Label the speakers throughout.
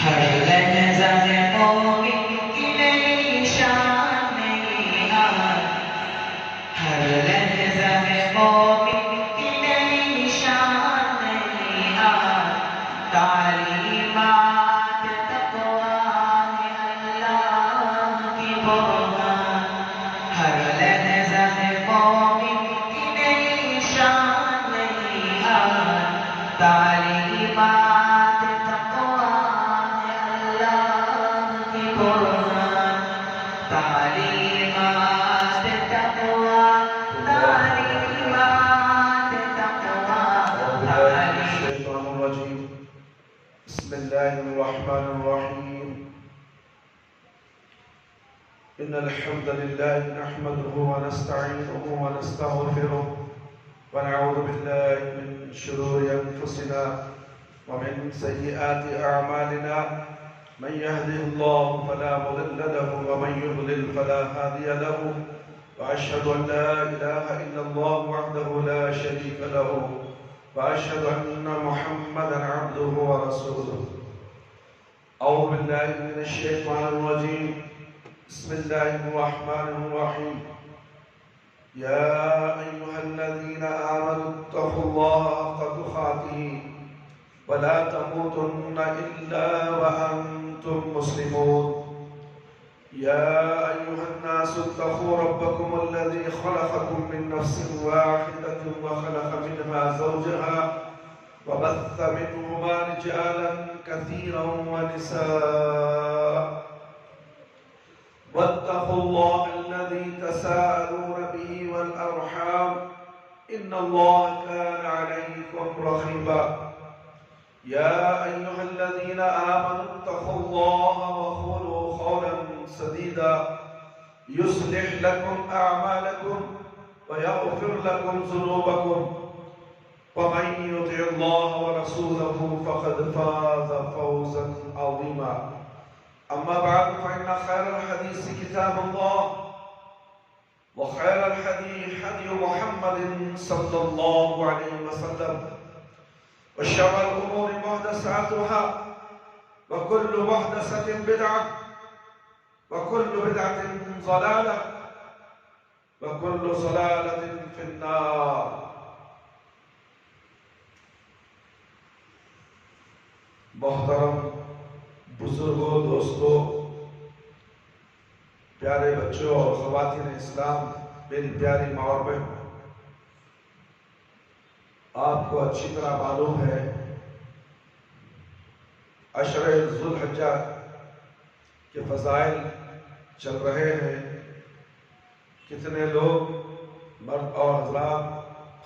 Speaker 1: ہر لحظہ مومن کی نئی شان نئی آن، ہر لحظہ مومن کی نئی شان نئی آن، تعلیمات تقویٰ ہے اللہ کی برہان، ہر لحظہ مومن کی نئی شان نئی آن، تعلیمات
Speaker 2: بسم الله الرحمن الرحيم. إن الحمد لله نحمده ونستعينه ونستغفره ونعوذ بالله من شرور أنفسنا ومن سيئات أعمالنا، من يهده الله فلا مضل له ومن يضلل فلا هادي له، وأشهد أن لا إله إلا الله وحده لا شريك له، وأشهد أن محمدًا عبده ورسوله. أعوذ بالله من الشيطان الرجيم. بسم الله الرحمن الرحيم. يا أيها الذين آمنوا اتقوا الله حق تقاته ولا تموتن إلا وأنتم مسلمون. يا أيها الناس اتقوا ربكم الذي خلقكم من نفس واحدة وخلق منها زوجها وبث منهما رجالا كثيرا ونساء، واتقوا الله الذي تساءلون به والأرحام إن الله كان عليكم رقيبا. يا أيها الذين آمنوا اتقوا الله وقولوا قولا سديدا يصلح لكم أعمالكم ويغفر لكم ذنوبكم، ومن يطع الله ورسوله فقد فاز فوزا عظيما. أما بعد، فإن خير الحديث كتاب الله، وخير الحديث هدي محمد صلى الله عليه وسلم، وشر الأمور محدثاتها، وكل محدثة بدعة، وكل بدعة ضلالة، وكل ضلالة في النار. محترم بزرگوں، دوستوں، پیارے بچوں اور خواتین اسلام، میری پیاری ماں اور بہن، آپ کو اچھی طرح معلوم ہے عشر ذو الحجہ کے فضائل چل رہے ہیں. کتنے لوگ، مرد اور حضرات،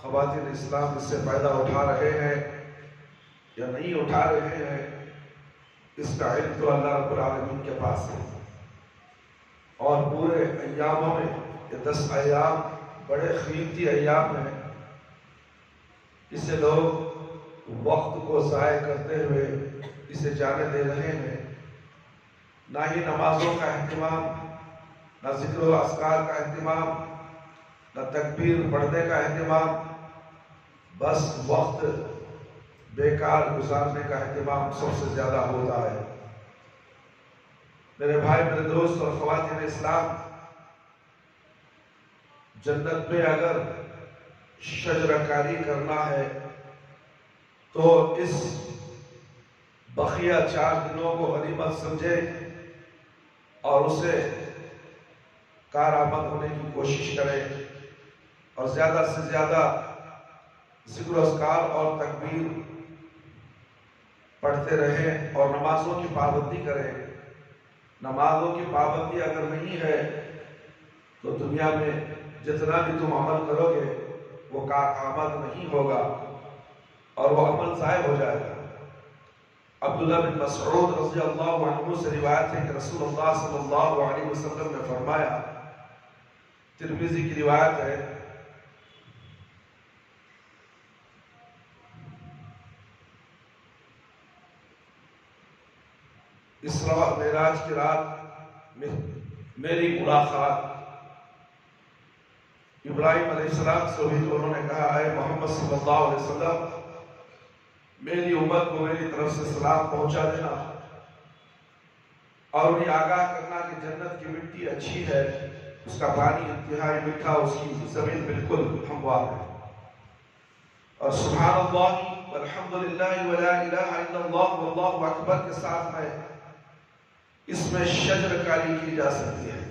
Speaker 2: خواتین اسلام اس سے فائدہ اٹھا رہے ہیں یا نہیں اٹھا رہے ہیں، اس کا علم تو اللہ رب العالمین کے پاس ہے. اور پورے ایاموں میں، یہ 10 ایام بڑے قیمتی ایام ہیں، اسے لوگ وقت کو ضائع کرتے ہوئے اسے جانے دے رہے ہیں. نہ ہی نمازوں کا اہتمام، نہ ذکر و اذکار کا اہتمام، نہ تکبیر پڑھنے کا اہتمام، بس وقت بیکار گزارنے کا اہتمام سب سے زیادہ ہوتا ہے. میرے بھائی، میرے دوست اور خواتین اسلام، جنت میں اگر شجرہ کاری کرنا ہے تو اس بقیہ 4 دنوں کو غنیمت سمجھے اور اسے کارآمد ہونے کی کوشش کرے، اور زیادہ سے زیادہ ذکر و اذکار اور تکبیر پڑھتے رہیں اور نمازوں کی پابندی کریں. نمازوں کی پابندی اگر نہیں ہے تو دنیا میں جتنا بھی تم عمل کرو گے وہ کارآمد نہیں ہوگا اور وہ عمل ضائع ہو جائے گا. عبداللہ بن مسعود رضی اللہ عنہ سے روایت ہے کہ رسول اللہ صلی اللہ علیہ وسلم نے فرمایا، ترمذی کی روایت ہے، اسراء اور معراج کی رات میں میری ملاقات ابراہیم علیہ السلام سے ہوئی تو انہوں نے کہا، اے محمد صلی اللہ علیہ وسلم، میری امت کو میری طرف سے سلام پہنچا دینا. اور انہیں آگاہ کرنا کہ جنت کی مٹی اچھی ہے، اس کا پانی انتہائی میٹھا، اس کی زمین بالکل ہموار ہے۔ اور سبحان اللہ والحمدللہ ولا الہ الا اللہ واللہ اکبر کے ساتھ میں اس میں شجر کاری کی جا سکتی ہے۔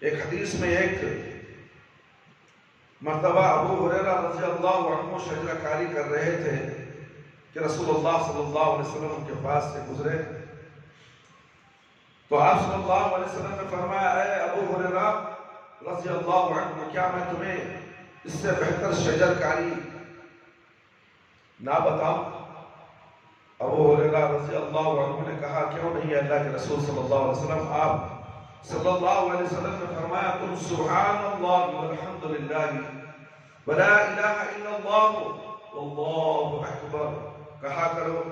Speaker 2: ایک حدیث میں ایک مرتبہ ابو ہریرہ رضی اللہ عنہ شجر کاری کر رہے تھے کہ رسول اللہ صلی اللہ علیہ وسلم ان کے پاس سے گزرے، تو آپ صلی اللہ علیہ وسلم نے فرمایا اے ابو ہریرہ رضی اللہ عنہ، کیا میں تمہیں اس سے بہتر شجر کاری نہ بتاؤں؟ ابو ہریرہ رضی اللہ عنہ نے کہا کیوں نہیں اللہ کے رسول صلی اللہ علیہ وسلم؟ آپ صلی اللہ علیہ وسلم نے فرمایا تم سبحان اللہ والحمدللہ ولا الہ الا اللہ واللہ اکبر کہا کرو،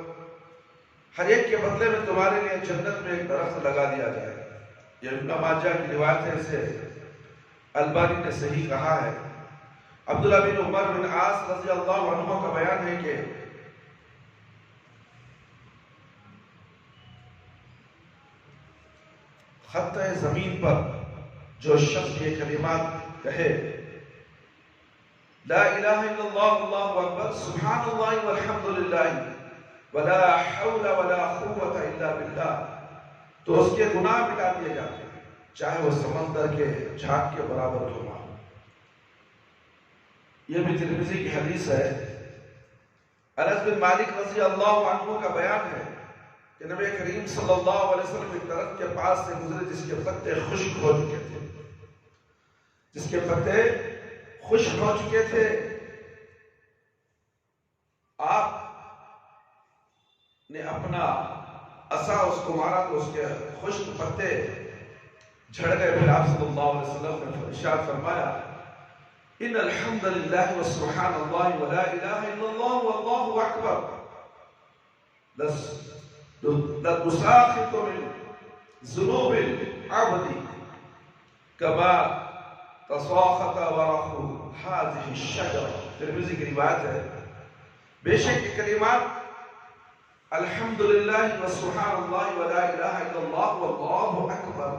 Speaker 2: ہر ایک کے بدلے میں تمہارے لیے جنت میں ایک درخت لگا دیا جائے۔ یہ ابن ماجہ کی روایت ہے، اسے البانی نے صحیح کہا ہے۔ عبداللہ بن عمر بن عاص رضی اللہ عنہ کا بیان ہے کہ خطۂ زمین پر جو شخص یہ کلمات کہے لا الہ الا اللہ واللہ اکبر سبحان اللہ والحمدللہ ولا حول ولا قوت الا باللہ، تو اس کے گناہ مٹا دیے جاتے ہیں، چاہے وہ سمندر کے جھاگ کے برابر کیوں نہ ہو۔ یہ بھی ترمذی کی حدیث ہے۔ انس بن مالک رضی اللہ عنہ کا بیان ہے کہ نبی کریم صلی اللہ علیہ وسلم ایک درخت کے پاس سے گزرے جس کے پتے خشک ہو چکے تھے، جس کے پتے خشک ہو چکے تھے۔ آپ نے اپنا عصا اس کو مارا تو اس کے خشک پتے جھڑ گئے۔ پھر آپ صلی اللہ علیہ وسلم نے ارشاد فرمایا ان الحمدللہ وسبحان اللہ ولا الہ الا اللہ واللہ اکبر لتساقط من ذنوب العبد كما تساقط ورق هذه الشجرة۔ ترمذی کی روایت ہے، بے شک یہ کلمات الحمدللہ وسبحان اللہ ولا الہ الا اللہ واللہ اکبر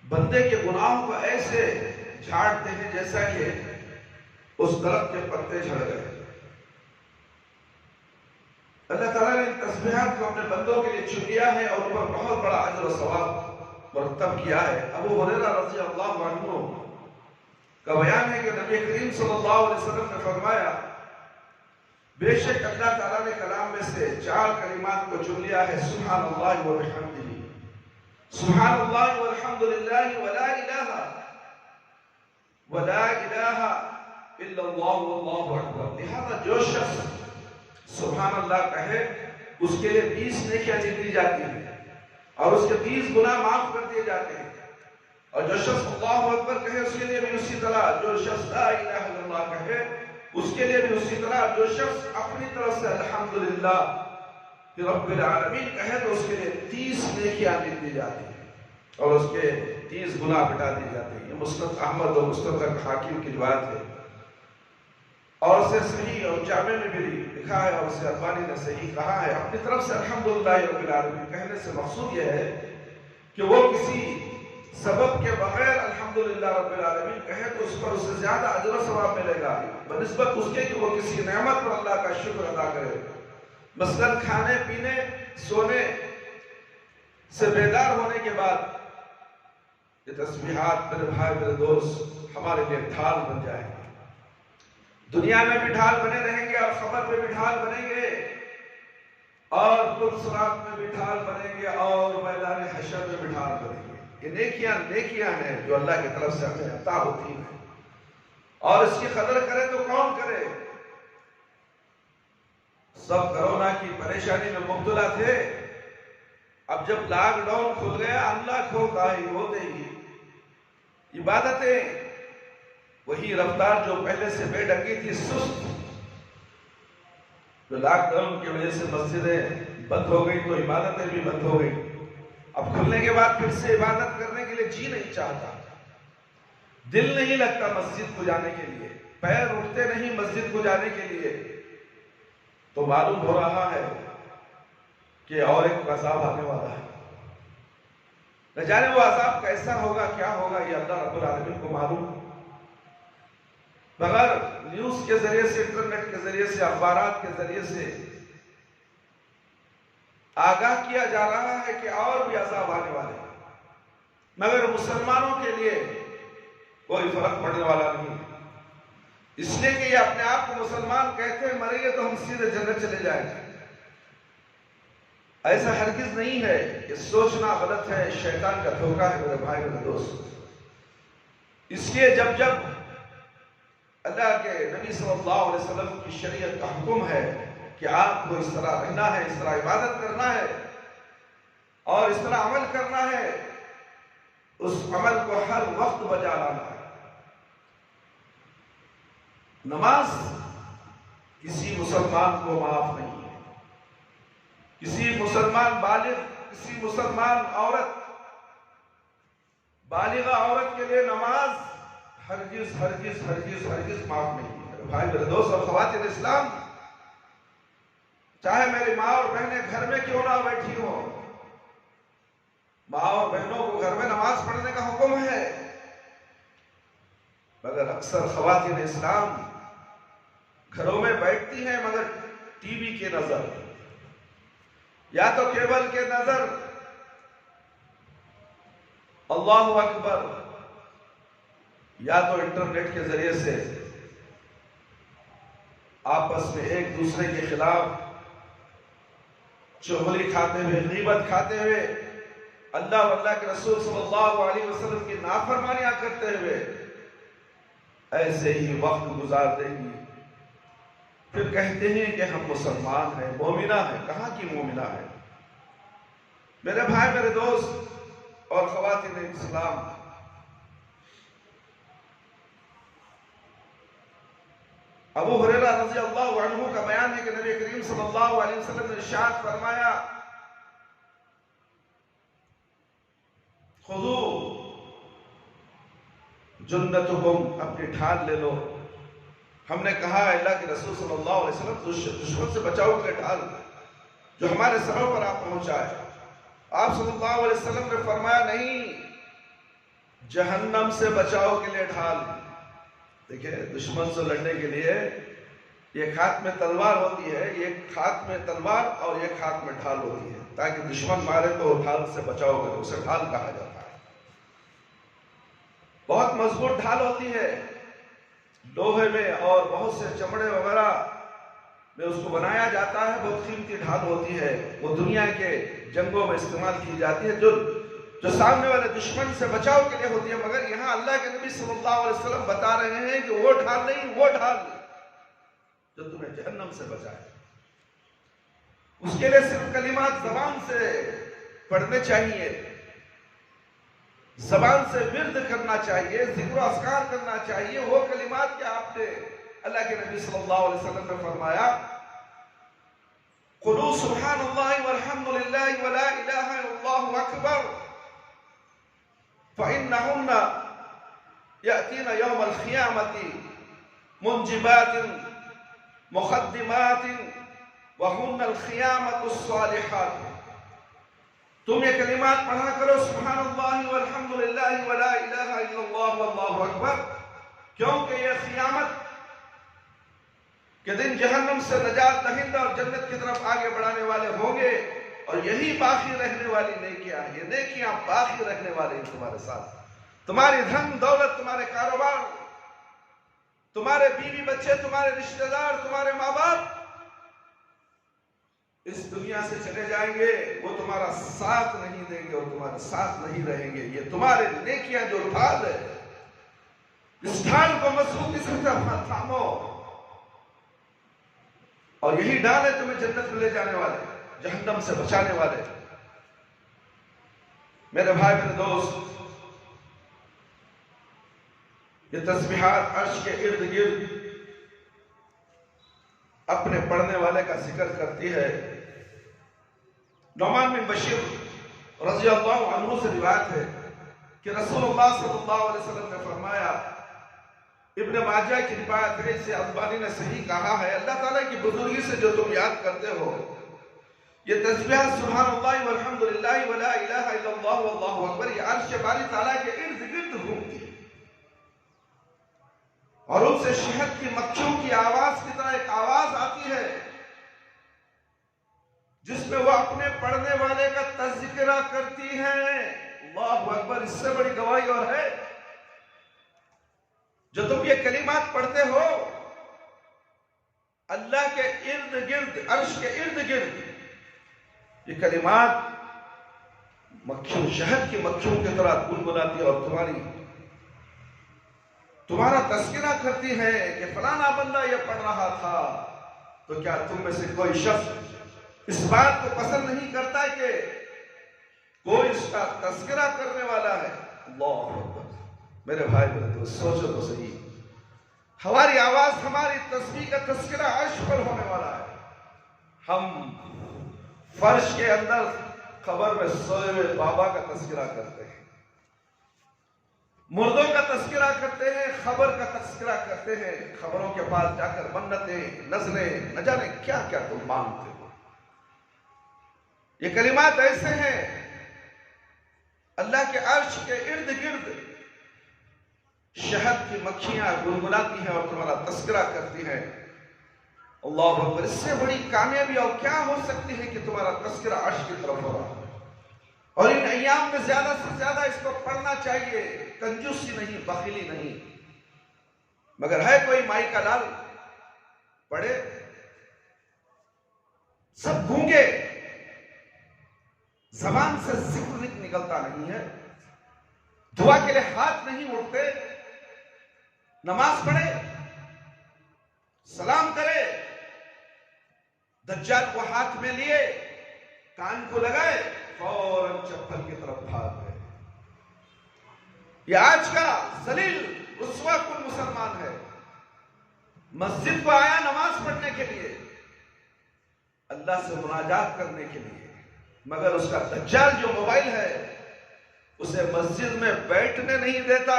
Speaker 2: بندے کے گناہوں کو ایسے جھاڑتے ہیں جیسا کہ اس درخت کے پتے جھڑ گئے۔ اللہ تعالیٰ نے ان تسبیحات کو اپنے بندوں کے لیے چن لیا ہے اور ان پر بہت بڑا اجر و ثواب مرتب کیا ہے۔ ابو ہریرہ رضی اللہ عنہ کا بیان ہے کہ نبی کریم صلی اللہ علیہ وسلم نے فرمایا بے شک اللہ تعالیٰ نے کلام میں سے 4 کلمات کو چن لیا ہے، سبحان اللہ و بحمدہ، سبحان اللہ والحمدللہ ولا الہ الا اللہ واللہ اکبر۔ لہذا جو شخص سبحان اللہ کہے اس کے لیے 20 نیکیاں دی جاتی ہیں اور اس کے 20 گناہ معاف کر دیے جاتے ہیں، اور جو شخص اللہ اکبر کہے اس کے لیے بھی اسی طرح، جو شخص لا الہ الا اللہ کہے اس کے لیے بھی اسی طرح، جو شخص اپنی طرف سے الحمدللہ رب العالمین کہے تو اس کے لیے 30 نیکیاں دی جاتی ہیں اور اس کے 30 گناہ مٹا دی جاتے ہیں۔ یہ مسند احمد اور مستدرک حاکم کی روایت ہے اور اسے صحیح اور جامع میں بھی لکھا ہے اور اسے البانی نے صحیح کہا ہے۔ اپنی طرف سے الحمدللہ رب العالمین کہنے سے مقصود یہ ہے کہ وہ کسی سبب کے بغیر الحمدللہ رب العالمین کہے تو اس پر اسے زیادہ اجر و ثواب ملے گا بنسبت اس کے کہ وہ کسی نعمت پر اللہ کا شکر ادا کرے۔ مثلا کھانے پینے سونے سے بیدار ہونے کے بعد یہ تسبیحات میرے بھائی میرے دوست ہمارے لیے ڈھال بن جائیں گے، دنیا میں بھی ڈھال بنے رہیں گے اور قبر میں بھی ڈھال بنیں گے اور صراط میں بھی ڈھال بنیں گے اور میدان حشر میں بھی ڈھال بنیں گے۔ یہ نیکیاں ہیں جو اللہ کی طرف سے ہمیں عطا ہوتی ہیں اور اس کی قدر کرے تو کون کرے؟ سب کرونا کی پریشانی میں مبتلا تھے، اب جب لاک ڈاؤن کھل گیا انلاک ہوتے ہی عبادتیں وہی رفتار جو پہلے سے بے ڈنگی تھی، سست، جو لاک ڈاؤن کی وجہ سے مسجدیں بند ہو گئی تو عبادتیں بھی بند ہو گئی۔ اب کھلنے کے بعد پھر سے عبادت کرنے کے لیے جی نہیں چاہتا، دل نہیں لگتا مسجد کو جانے کے لیے، پیر اٹھتے نہیں مسجد کو جانے کے لیے، تو معلوم ہو رہا ہے کہ اور ایک عذاب آنے والا ہے. نہ جانے وہ عذاب کیسا ہوگا، کیا ہوگا، یہ اللہ رب العالمین کو معلوم. مگر نیوز کے ذریعے سے، انٹرنیٹ کے ذریعے سے، اخبارات کے ذریعے سے آگاہ کیا جا رہا ہے کہ اور بھی عذاب آنے والے ہیں. مگر مسلمانوں کے لیے کوئی فرق پڑنے والا نہیں، اس لیے کہ یہ اپنے آپ کو مسلمان کہتے ہیں، مریں گے تو ہم سیدھے جنت چلے جائیں گے. ایسا ہرگز نہیں ہے، یہ سوچنا غلط ہے، شیطان کا دھوکہ ہے میرے بھائی میرے دوست. اس لیے جب جب اللہ کے نبی صلی اللہ علیہ وسلم کی شریعت کا حکم ہے کہ آپ کو اس طرح رہنا ہے، اس طرح عبادت کرنا ہے اور اس طرح عمل کرنا ہے، اس عمل کو ہر وقت بجا لانا ہے. نماز کسی مسلمان کو معاف نہیں ہے. کسی مسلمان بالغ، کسی مسلمان عورت، بالغہ عورت کے لیے نماز ہرگز ہرگز ہرگز ہرگز معاف نہیں ہے. میرے بھائی میرے دوست اور خواتین اسلام، چاہے میری ماں اور بہنیں گھر میں کیوں نہ بیٹھی ہو، ماں اور بہنوں کو گھر میں نماز پڑھنے کا حکم ہے. مگر اکثر خواتین اسلام گھروں میں بیٹھتی ہیں مگر ٹی وی کی نظر، یا تو کیبل کے نظر، اللہ اکبر، یا تو انٹرنیٹ کے ذریعے سے آپس میں ایک دوسرے کے خلاف چغلی کھاتے ہوئے، غیبت کھاتے ہوئے، اللہ اور اللہ کے رسول صلی اللہ علیہ وسلم کی نافرمانیاں کرتے ہوئے ایسے ہی وقت گزار دیں گی. پھر کہتے ہیں کہ ہم مسلمان ہیں، مومنہ ہیں. کہاں کی مومنہ ہیں؟ میرے بھائی میرے دوست اور خواتین اسلام، ابو ہریرہ رضی اللہ عنہ کا بیان ہے کہ نبی کریم صلی اللہ علیہ وسلم نے ارشاد فرمایا، خذو جنتکم، اپنی ڈھال لے لو. ہم نے کہا اللہ کے رسول صلی اللہ علیہ وسلم دشمن سے بچاؤ کے ڈھال جو ہمارے سروں پر آپ پہنچا ہے. آپ صلی اللہ علیہ وسلم نے فرمایا نہیں، جہنم سے بچاؤ کے لیے ڈھال. دیکھیں دشمن سے لڑنے کے لیے ایک ہاتھ میں تلوار ہوتی ہے، ایک ہاتھ میں تلوار اور ایک ہاتھ میں ڈھال ہوتی ہے، تاکہ دشمن مارے تو ڈھال سے بچاؤ کرے، اسے ڈھال کہا جاتا ہے. بہت مضبوط ڈھال ہوتی ہے، لوہے میں اور بہت سے چمڑے وغیرہ میں اس کو بنایا جاتا ہے. بہت قیمتی ڈھال ہوتی ہے، وہ دنیا کے جنگوں میں استعمال کی جاتی ہے، جو سامنے والے دشمن سے بچاؤ کے لیے ہوتی ہے. مگر یہاں اللہ کے نبی صلی اللہ علیہ وسلم بتا رہے ہیں کہ وہ ڈھال نہیں، وہ ڈھال جو تمہیں جہنم سے بچائے. اس کے لیے صرف کلمات زبان سے پڑھنے چاہیے، زبان سے ورد کرنا چاہیے، ذکر و اذکار کرنا چاہیے. وہ کلمات کہ آپ نے، اللہ کے نبی صلی اللہ علیہ وسلم نے فرمایا، قُلُوا سُبْحَانَ اللَّهِ وَالْحَمْدُ لِلَّهِ وَلَا إِلَهَ إِلَّا اللَّهُ أَكْبَرُ فَإِنَّهُنَّ يَأْتِينَ يَوْمَ الْقِيَامَةِ مُنْجِبَاتٍ مُخَدِّمَاتٍ وَهُنَّ الْقِيَامَةُ الصَّالِحَاتُ. تم یہ کلمات پڑھا کرو، سبحان اللہ والحمد للہ ولا الہ الا اللہ واللہ اکبر، کیونکہ یہ قیامت کے دن جہنم سے نجات دہندہ اور جنت کی طرف آگے بڑھانے والے ہوں گے. اور یہی باقی رہنے والی نیکیاں ہیں، یہ نیکیاں باقی رہنے والے ہیں تمہارے ساتھ. تمہاری دھن دولت، تمہارے کاروبار، تمہارے بیوی بچے، تمہارے رشتہ دار، تمہارے ماں باپ اس دنیا سے چلے جائیں گے، وہ تمہارا ساتھ نہیں دیں گے اور تمہارے ساتھ نہیں رہیں گے. یہ تمہارے نیکیاں جو ڈھال ہے، اس ڈھال کو مضبوطی سے تھامو، اور یہی ڈھال ہے تمہیں جنت میں لے جانے والے، جہنم سے بچانے والے. میرے بھائی میرے دوست، یہ تسبیحات عرش کے ارد گرد اپنے پڑھنے والے کا ذکر کرتی ہے. نعمان بن بشیر رضی اللہ عنہ سے روایت ہے کہ رسول اللہ صلی اللہ علیہ وسلم نے فرمایا، ابن ماجہ کی روایت ہے، اسے البانی نے صحیح کہا ہے، اللہ تعالیٰ کی بزرگی سے جو تم یاد کرتے ہو، یہ تسبیح سبحان اللہ والحمدللہ ولا الہ الا اللہ واللہ اکبر یہ عرش باری تعالیٰ کے ارد گرد گھومتی ہے، اور ان سے شہد کی مکھیوں کی آواز کی طرح ایک آواز آتی ہے جس میں وہ اپنے پڑھنے والے کا تذکرہ کرتی ہیں۔ اللہ اکبر، اس سے بڑی گواہی اور ہے؟ جو تم یہ کلمات پڑھتے ہو اللہ کے ارد گرد، عرش کے ارد گرد یہ کلمات مکھیوں، شہد کی مکھیوں کی طرح گنگناتی ہے اور تمہارا تذکرہ کرتی ہے کہ فلانا بندہ یہ پڑھ رہا تھا۔ تو کیا تم میں سے کوئی شخص اس بات کو پسند نہیں کرتا کہ کوئی اس کا تذکرہ کرنے والا ہے؟ اللہ اکبر، میرے بھائی میرے دوست، سوچو تو صحیح، ہماری آواز، ہماری تسبیح کا تذکرہ عرش پر ہونے والا ہے۔ ہم فرش کے اندر قبر میں سوئے ہوئے بابا کا تذکرہ کرتے ہیں، مردوں کا تذکرہ کرتے ہیں، خبر کا تذکرہ کرتے ہیں، خبروں کے پاس جا کر منتیں، نظریں، نہ جانے کیا کیا تم مانگتے ہو۔ یہ کلمات ایسے ہیں اللہ کے عرش کے ارد گرد شہد کی مکھیاں گنگناتی ہیں اور تمہارا تذکرہ کرتی ہیں۔ اللہ اکبر، اس سے بڑی کامیابی اور کیا ہو سکتی ہے کہ تمہارا تذکرہ عرش کی طرف ہو رہا ہے۔ اور ان ایام میں زیادہ سے زیادہ اس کو پڑھنا چاہیے، کنجوسی نہیں، بخیلی نہیں۔ مگر ہے کوئی مائی کا لال پڑھے؟ سب گونگے، زبان سے ذکر نکلتا نہیں ہے، دعا کے لیے ہاتھ نہیں اٹھتے، نماز پڑھے، سلام کرے، دجال کو ہاتھ میں لیے، کان کو لگائے، فوراً چپل کی طرف بھاگ گئے۔ یہ آج کا ذلیل رسوا کن مسلمان ہے، مسجد کو آیا نماز پڑھنے کے لیے، اللہ سے مناجات کرنے کے لیے، مگر اس کا دجال جو موبائل ہے اسے مسجد میں بیٹھنے نہیں دیتا،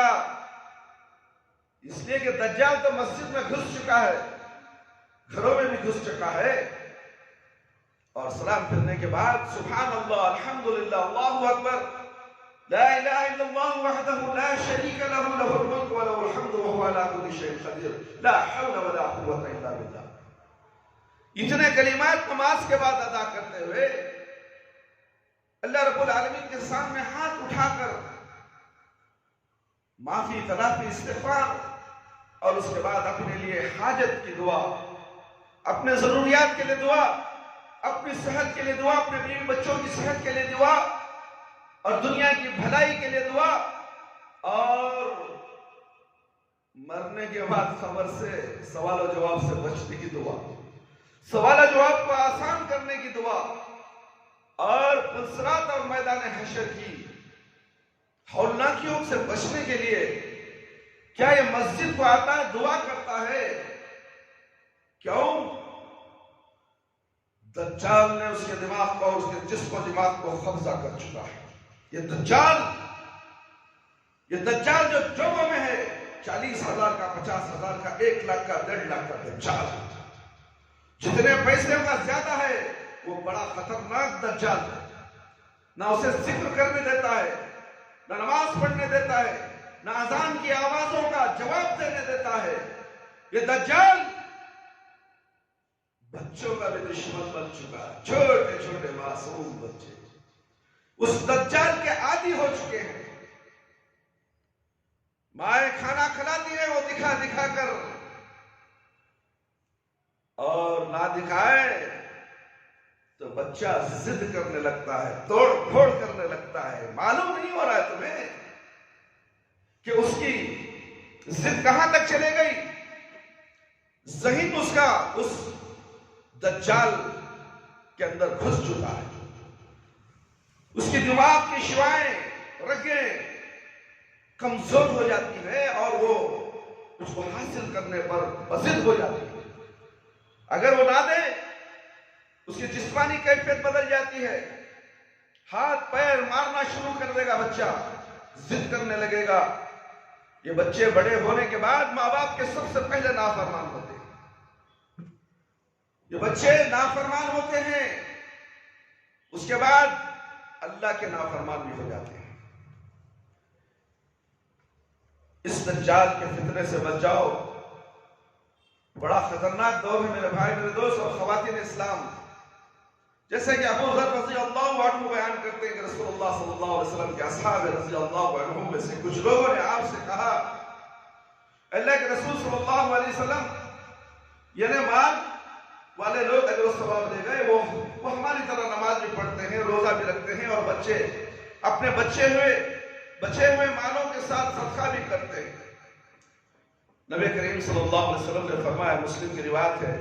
Speaker 2: اس لیے کہ دجال تو مسجد میں گھس چکا ہے، گھروں میں بھی گھس چکا ہے، اور سلام پھرنے کے بعد سبحان اللہ، الحمدللہ، اللہ اکبر، لا الہ الا اللہ وحدہ لا شریک لہ، لہ الملک ولہ الحمد وہو علی کل شیء قدیر، لا حول ولا قوۃ الا باللہ۔ اتنے کلمات نماز کے بعد ادا کرتے ہوئے اللہ رب العالمین کے سامنے ہاتھ اٹھا کر معافی، تلافی، استغفار، اور اس کے بعد اپنے لیے حاجت کی دعا، اپنے ضروریات کے لیے دعا، اپنی صحت کے لیے دعا، اپنے بیوی بچوں کی صحت کے لیے دعا، اور دنیا کی بھلائی کے لیے دعا، اور مرنے کے بعد خبر سے، سوال و جواب سے بچنے کی دعا، سوال و جواب کو آسان کرنے کی دعا، اور پلسرات اور میدان حشر کی ہولناکیوں سے بچنے کے لیے کیا یہ مسجد کو آتا ہے، دعا کرتا ہے؟ کیوں؟ دجال نے اس کے دماغ کو اور اس کے جسم و دماغ کو قبضہ کر چکا ہے۔ یہ دجال جو جوگوں میں ہے، 40,000 کا، 50,000 کا، 1 لاکھ کا، 1.5 لاکھ کا دجال، جتنے پیسے کا زیادہ ہے وہ بڑا خطرناک دجال ہے۔ نہ اسے ذکر کرنے دیتا ہے، نہ نماز پڑھنے دیتا ہے، نہ اذان کی آوازوں کا جواب دینے دیتا ہے۔ یہ دجال بچوں کا بھی دشمن بن چکا ہے، چھوٹے چھوٹے معصوم بچے اس دجال کے عادی ہو چکے ہیں۔ مائیں کھانا کھلاتی ہیں وہ دکھا دکھا کر، اور نہ دکھائے تو بچہ ضد کرنے لگتا ہے، توڑ پھوڑ کرنے لگتا ہے۔ معلوم نہیں ہو رہا ہے تمہیں کہ اس کی ضد کہاں تک چلے گئی؟ ذہن اس کا اس دجال کے اندر گھس چکا ہے، اس کی دماغ کی شعائیں، رگیں کمزور ہو جاتی ہے، اور وہ اس کو حاصل کرنے پر بضد ہو جاتی ہے۔ اگر وہ نہ دے، اس کی جسمانی کیفیت بدل جاتی ہے، ہاتھ پیر مارنا شروع کر دے گا بچہ، ضد کرنے لگے گا۔ یہ بچے بڑے ہونے کے بعد ماں باپ کے سب سے پہلے نافرمان ہوتے ہیں، یہ بچے نافرمان ہوتے ہیں، اس کے بعد اللہ کے نافرمان بھی ہو جاتے ہیں۔ اس دجال کے فتنے سے بچ جاؤ، بڑا خطرناک دور ہے میرے بھائی، میرے دوست اور خواتین اسلام۔ جیسے کہ ابو ذر رضی اللہ عنہ بیان کرتے ہیں کہ رسول اللہ صلی اللہ علیہ وسلم کے اصحاب رضی اللہ عنہ میں سے کچھ لوگوں نے آپ سے کہا، اللہ کے رسول صلی اللہ علیہ وسلم، یعنی مال والے لوگ اگر اس ثواب لے گئے وہ ہماری طرح نماز بھی پڑھتے ہیں، روزہ بھی رکھتے ہیں، اور بچے اپنے بچے ہوئے مالوں کے ساتھ صدقہ بھی کرتے ہیں۔ نبی کریم صلی اللہ علیہ وسلم نے فرمایا، مسلم کی روایت ہے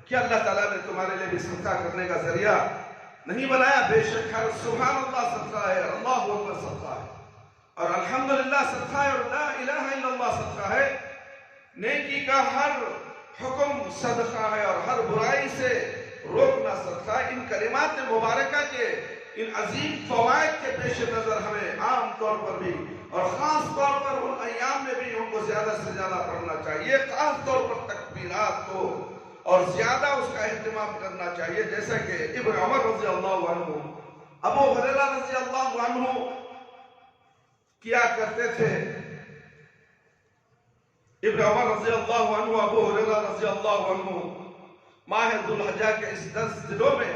Speaker 2: کہ اللہ تعالیٰ نے تمہارے لیے بھی صدقہ کرنے کا ذریعہ نہیں بنایا، بے شک ہر سبحان اللہ صدقہ ہے، اللہ اکبر صدقہ ہے، اور الحمدللہ صدقہ ہے، اور لا الہ الا اللہ صدقہ ہے۔ نیکی کا ہر حکم صدقہ ہے اور ہر برائی سے روکنا صدقہ ہے۔ ان کلمات مبارکہ کے ان عظیم فوائد کے پیش نظر ہمیں عام طور پر بھی اور خاص طور پر ان ایام میں بھی ان کو زیادہ سے زیادہ پڑھنا چاہیے، خاص طور پر تکبیرات کو، اور زیادہ اس کا اہتمام کرنا چاہیے، جیسا کہ ابن عمر رضی اللہ عنہ، ابو ہریرہ رضی اللہ عنہ کیا کرتے تھے۔ ابن عمر رضی اللہ عنہ، ابو ہریرہ رضی اللہ عنہ ماہ ذو الحجہ کے اس 10 دنوں میں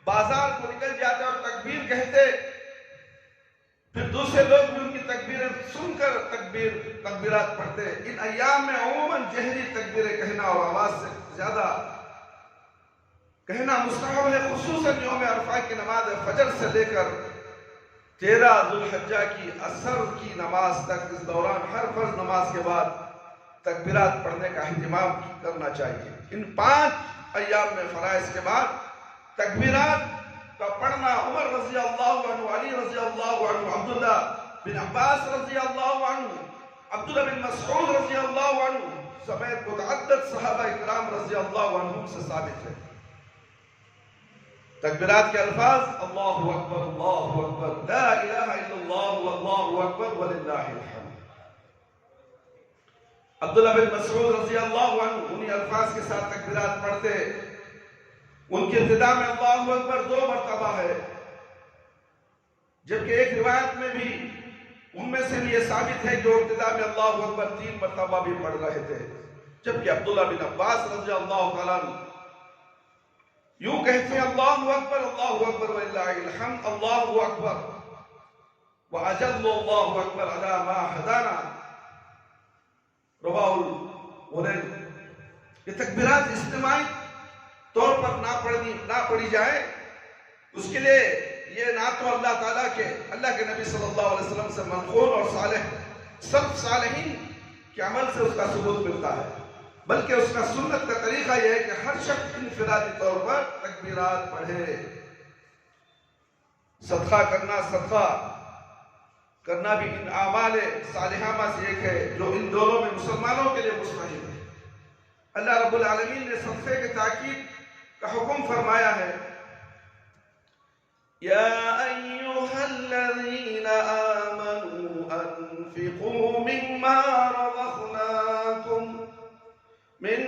Speaker 2: بازار کو نکل جاتے اور تکبیر کہتے، پھر دوسرے لوگ بھی ان کی تکبیریں سن کر تکبیرات پڑھتے۔ ان ایام میں عموماً جہری تکبیریں کہنا اور آواز سے زیادہ کہنا مستحب ہے، خصوصاً یوم عرفہ کی نماز فجر سے لے کر 13 ذو الحجہ کی عصر کی نماز تک، اس دوران ہر فرض نماز کے بعد تکبیرات پڑھنے کا اہتمام کرنا چاہیے۔ ان 5 ایام میں فرائض کے بعد تکبیرات کا پڑھنا عمر رضی اللہ عنہ، علی رضی اللہ عنہ، عبداللہ بن عباس رضی اللہ عنہ، عبداللہ بن مسعود رضی اللہ عنہ سمیت متعدد صحابہ اکرام رضی اللہ عنہم سے ثابت ہے۔ تکبیرات کے الفاظ اللہ اکبر، اللہ اکبر، لا الہ الا اللہ، واللہ اکبر وللہ الحمد۔ عبداللہ بن مسعود رضی اللہ عنہ انہی الفاظ کے ساتھ تکبیرات پڑھتے۔ ان کی ابتداء میں اللہ اکبر 2 مرتبہ ہے، جبکہ ایک روایت میں بھی ان میں سے بھی یہ ثابت ہے جو ابتداء میں اللہ اکبر 3 مرتبہ بھی پڑھ رہے تھے، جبکہ عبداللہ بن عباس رضی اللہ تعالیٰ یوں کہتے ہیں، اللہ اکبر وللہ الحمد، اللہ اکبر وعجل اللہ اکبر علی ما ہدانا، رواہ الغنیم۔ یہ تکبیرات اجتماعی طور پر نہ پڑھی جائے، اس کے لیے یہ نہ تو اللہ تعالیٰ کے نبی صلی اللہ علیہ وسلم سے منقول اور سلف صالحین کے عمل سے اس کا ثبوت ملتا ہے، بلکہ اس کا سنت کا طریقہ یہ ہے کہ ہر شخص انفرادی طور پر تکبیرات پڑھے۔ صدقہ کرنا بھی ان اعمال صالحہ میں سے ایک ہے جو ان دونوں میں مسلمانوں کے لیے مستحب ہے۔ اللہ رب العالمین نے صدقے کے تاکید کا حکم فرمایا ہے، یا ایہا الذین آمنوا انفقوا مما رزقناکم من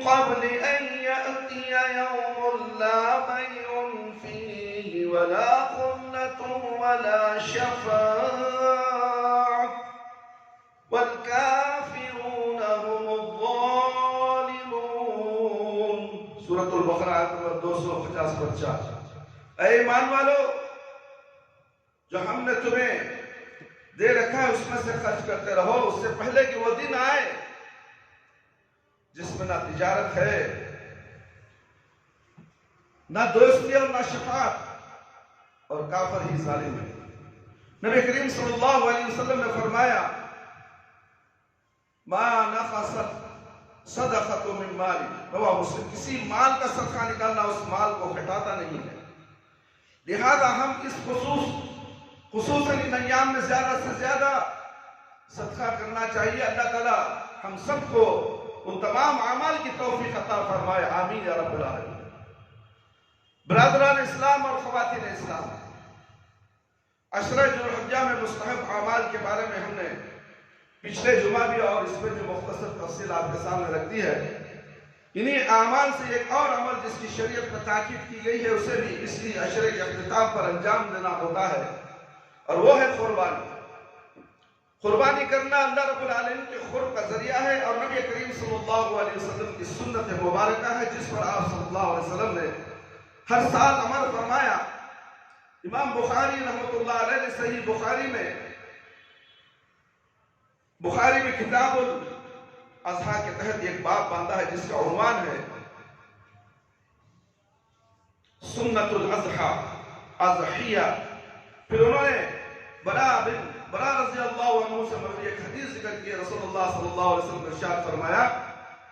Speaker 2: قبل ان یأتی یوم لا بیع فیہ ولا خلة ولا شفاعة والکافرون هم الظالمون۔ سورۃ البقرہ آیت نمبر 250-50۔ اے ایمان والو، جو ہم نے تمہیں دے رکھا ہے اس میں سے خرچ کرتے رہو، اس سے پہلے کہ وہ دن آئے جس میں نہ تجارت ہے، نہ دوستی اور نہ شفاعت، اور کافر ہی ظالم ہے۔ نبی کریم صلی اللہ علیہ وسلم نے فرمایا، ما نقصت صدقۃ من مال، رواہ مسلم، کسی مال کا صدقہ نکالنا اس مال کو گھٹاتا نہیں ہے۔ لہذا ہم اس خصوصاً ان ایام میں زیادہ سے زیادہ صدقہ کرنا چاہیے۔ اللہ تعالیٰ ہم سب کو ان تمام اعمال کی توفیق عطا فرمائے، آمین یا رب العالمین۔ برادران اسلام اور خواتین اسلام، عشرہ ذو الحجہ میں مستحب اعمال کے بارے میں ہم نے پچھلے جمعہ بھی اور اس میں جو مختصر تفصیل آپ کے سامنے رکھتی ہے۔ انہیں اعمال سے ایک اور عمل جس کی شریعت میں تاکید کی گئی ہے اسے بھی اس لیے عشرے کے اختتام پر انجام دینا ہوتا ہے، اور وہ ہے قربانی۔ قربانی کرنا اللہ رب العالمین کے قرب کا ذریعہ ہے، اور نبی کریم صلی اللہ علیہ وسلم کی سنت مبارکہ ہے جس پر آپ صلی اللہ علیہ وسلم نے ہر سال عمل فرمایا۔ امام بخاری رحمۃ اللہ علیہ نے صحیح بخاری میں کتاب الاضحیٰ کے تحت ایک باب باندھا ہے جس کا عنوان ہے سنت الاضحیٰ، اضحیہ۔ پھر انہوں نے برا رضی اللہ عنہ سے مروی ایک حدیث ذکر کی، رسول اللہ صلی اللہ علیہ وسلم نے ارشاد فرمایا،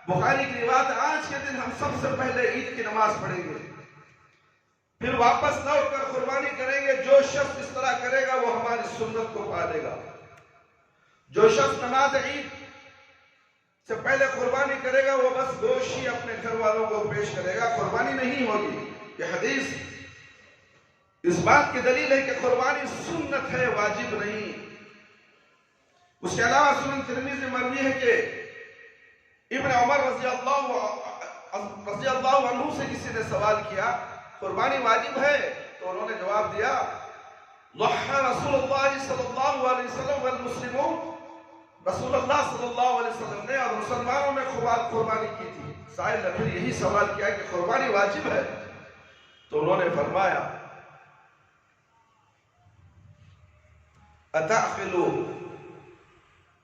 Speaker 2: بخاری کی روایت، آج کے دن ہم سب سے پہلے عید کی نماز پڑھیں گے، پھر واپس لوٹ کر قربانی کریں گے۔ جو شخص اس طرح کرے گا وہ ہماری سنت کو پالے گا۔ جو شخص نماز عید سے پہلے قربانی کرے گا وہ بس گوشت ہی اپنے گھر والوں کو پیش کرے گا، قربانی نہیں ہوگی۔ یہ حدیث اس بات کی دلیل ہے کہ قربانی سنت ہے، واجب نہیں۔ اس کے علاوہ سنن ترمذی میں مروی ہے کہ ابن عمر رضی اللہ عنہ سے کسی نے سوال کیا قربانی واجب ہے؟ تو انہوں نے جواب دیا، ضحى رسول اللہ صلی اللہ علیہ وسلم والمسلمون، رسول اللہ صلی اللہ علیہ وسلم نے اور مسلمانوں نے قربانی کی تھی۔ سائل نے پھر یہی سوال کیا کہ قربانی واجب ہے؟ تو انہوں نے فرمایا، اتعقلوا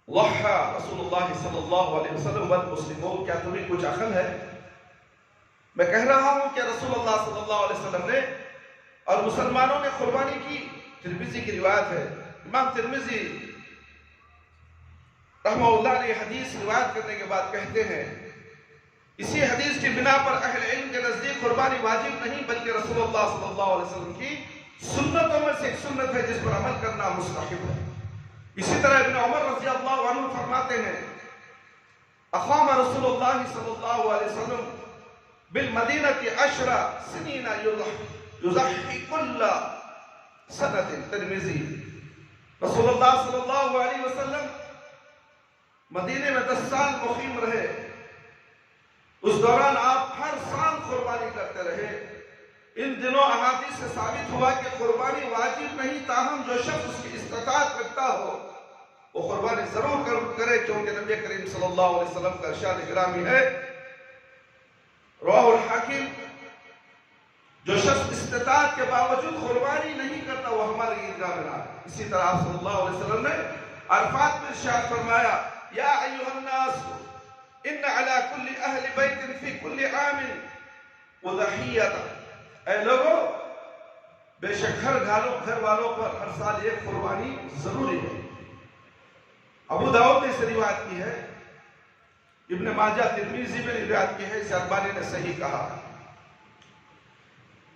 Speaker 2: ضحى رسول اللہ صلی اللہ علیہ وسلم والمسلمون، کیا تمہیں کچھ عقل ہے؟ میں کہہ رہا ہوں کہ رسول اللہ صلی اللہ علیہ وسلم نے اور مسلمانوں نے قربانی کی۔ ترمذی کی روایت ہے، امام ترمذی رحمہ اللہ نے حدیث روایت کرنے کے بعد کہتے ہیں، اسی حدیث کی بنا پر اہل علم کے نزدیک قربانی واجب نہیں بلکہ رسول اللہ صلی اللہ علیہ وسلم کی سنتوں میں سے ایک سنت ہے جس پر عمل کرنا مستحب ہے۔ اسی طرح ابن عمر رضی اللہ عنہ فرماتے ہیں، اقام رسول اللہ صلی اللہ علیہ وسلم بالمدینہ 10 سنین یضحی کل سنت۔ ترمذی، رسول اللہ صلی اللہ علیہ وسلم مدینے میں 10 سال مقیم رہے، اس دوران آپ ہر سال قربانی کرتے رہے۔ ان دنوں احادیث سے ثابت ہوا کہ قربانی واجب نہیں، تاہم جو شخص اس کی استطاعت رکھتا ہو وہ قربانی ضرور کرے، کیونکہ نبی کریم صلی اللہ علیہ وسلم کا ارشاد گرامی ہے، رواہ الحاکم، جو شخص استطاعت کے باوجود قربانی نہیں کرتا وہ ہماری عیدگاہ میں نہ آئے۔ اسی طرح آپ صلی اللہ علیہ وسلم نے عرفات میں ارشاد فرمایا، یا ایھا الناس ان علی کل اہل بیت فی کل عام اضحیۃ، اے لوگوں بے شک گھر والوں پر ہر سال ایک قربانی ضروری ہے۔ ابو داؤد نے اسے روایت کی ہے، ابن ماجہ ترمذی میں روایت کی ہے، اسے البانی نے صحیح کہا۔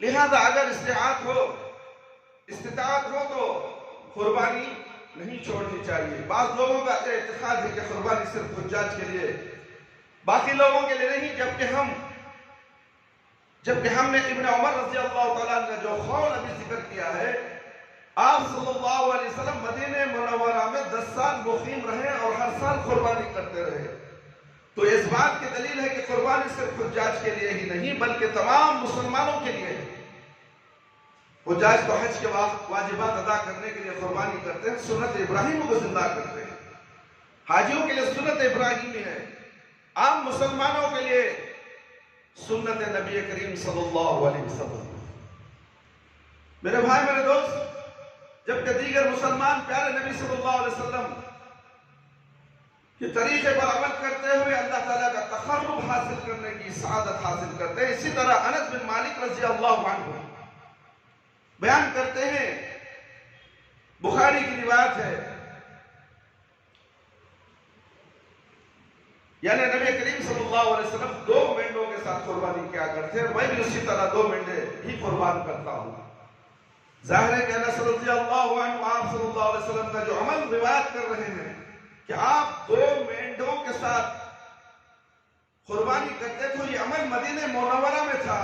Speaker 2: لہذا اگر استطاعت ہو تو قربانی نہیں چھوڑنی چاہیے۔ بعض لوگوں کا اعتقاد ہے کہ قربانی صرف حجاج کے لیے، باقی لوگوں کے لیے نہیں، جبکہ ہم نے ابن عمر رضی اللہ تعالیٰ عنہ کا جو قول ابھی ذکر کیا ہے، آپ صلی اللہ علیہ وسلم مدینہ منورہ میں 10 سال مقیم رہے اور ہر سال قربانی کرتے رہے، تو اس بات کی دلیل ہے کہ قربانی صرف حجاج کے لیے ہی نہیں بلکہ تمام مسلمانوں کے لیے ہے۔ حجاج تو حج کے واجبات ادا کرنے کے لیے قربانی کرتے ہیں، سنت ابراہیم کو زندہ کرتے ہیں، حاجیوں کے لیے سنت ابراہیمی ہے، عام مسلمانوں کے لیے سنت نبی کریم صلی اللہ علیہ وسلم۔ میرے بھائی میرے دوست، جبکہ دیگر مسلمان پیارے نبی صلی اللہ علیہ وسلم کے طریقے پر عمل کرتے ہوئے اللہ تعالیٰ کا تقرب حاصل کرنے کی سعادت حاصل کرتے ہیں، اسی طرح انس بن مالک رضی اللہ عنہ بیان کرتے ہیں، بخاری کی روایت ہے، یعنی نبی کریم صلی اللہ علیہ وسلم 2 مینڈوں کے ساتھ قربانی کیا کرتے ہیں، میں بھی اسی طرح 2 مینڈے ہی قربان کرتا ہوں۔ ظاہر ہے کہ انس رضی اللہ عنہ آپ صلی اللہ علیہ وسلم کا جو عمل روایت کر رہے ہیں کہ آپ 2 مینڈوں کے ساتھ قربانی کرتے تھے، یہ عمل مدینہ منورہ میں تھا،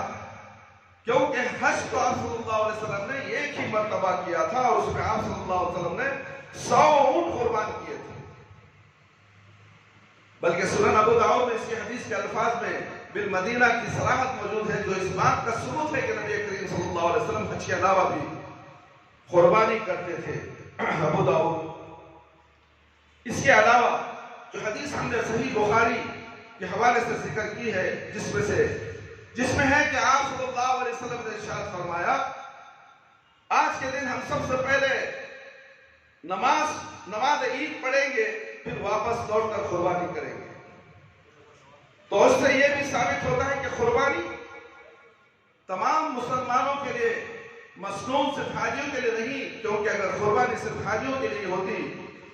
Speaker 2: کیونکہ حج تو آپ صلی اللہ علیہ وسلم نے ایک ہی مرتبہ کیا تھا اور اس میں آپ صلی اللہ علیہ وسلم نے 100 اونٹ قربان کیے تھے۔ بلکہ سنن ابو داؤد میں اس کی حدیث کے الفاظ میں بالمدینہ کی صراحت موجود ہے جو اس بات کا ثبوت ہے کہ نبی کریم صلی اللہ علیہ وسلم حج کے علاوہ بھی قربانی کرتے تھے۔ ابو داؤد۔ اس کے علاوہ جو حدیث ہم نے صحیح بخاری کے حوالے سے ذکر کی ہے جس میں ہے کہ آپ صلی اللہ علیہ وسلم نے ارشاد فرمایا آج کے دن ہم سب سے پہلے نماز عید پڑھیں گے، پھر واپس لوٹ کر قربانی کریں گے۔ تو اس سے یہ بھی ثابت ہوتا ہے کہ قربانی تمام مسلمانوں کے لیے مسنون صرف حاجیوں کے لیے نہیں، کیونکہ اگر قربانی صرف حاجیوں کے لیے ہوتی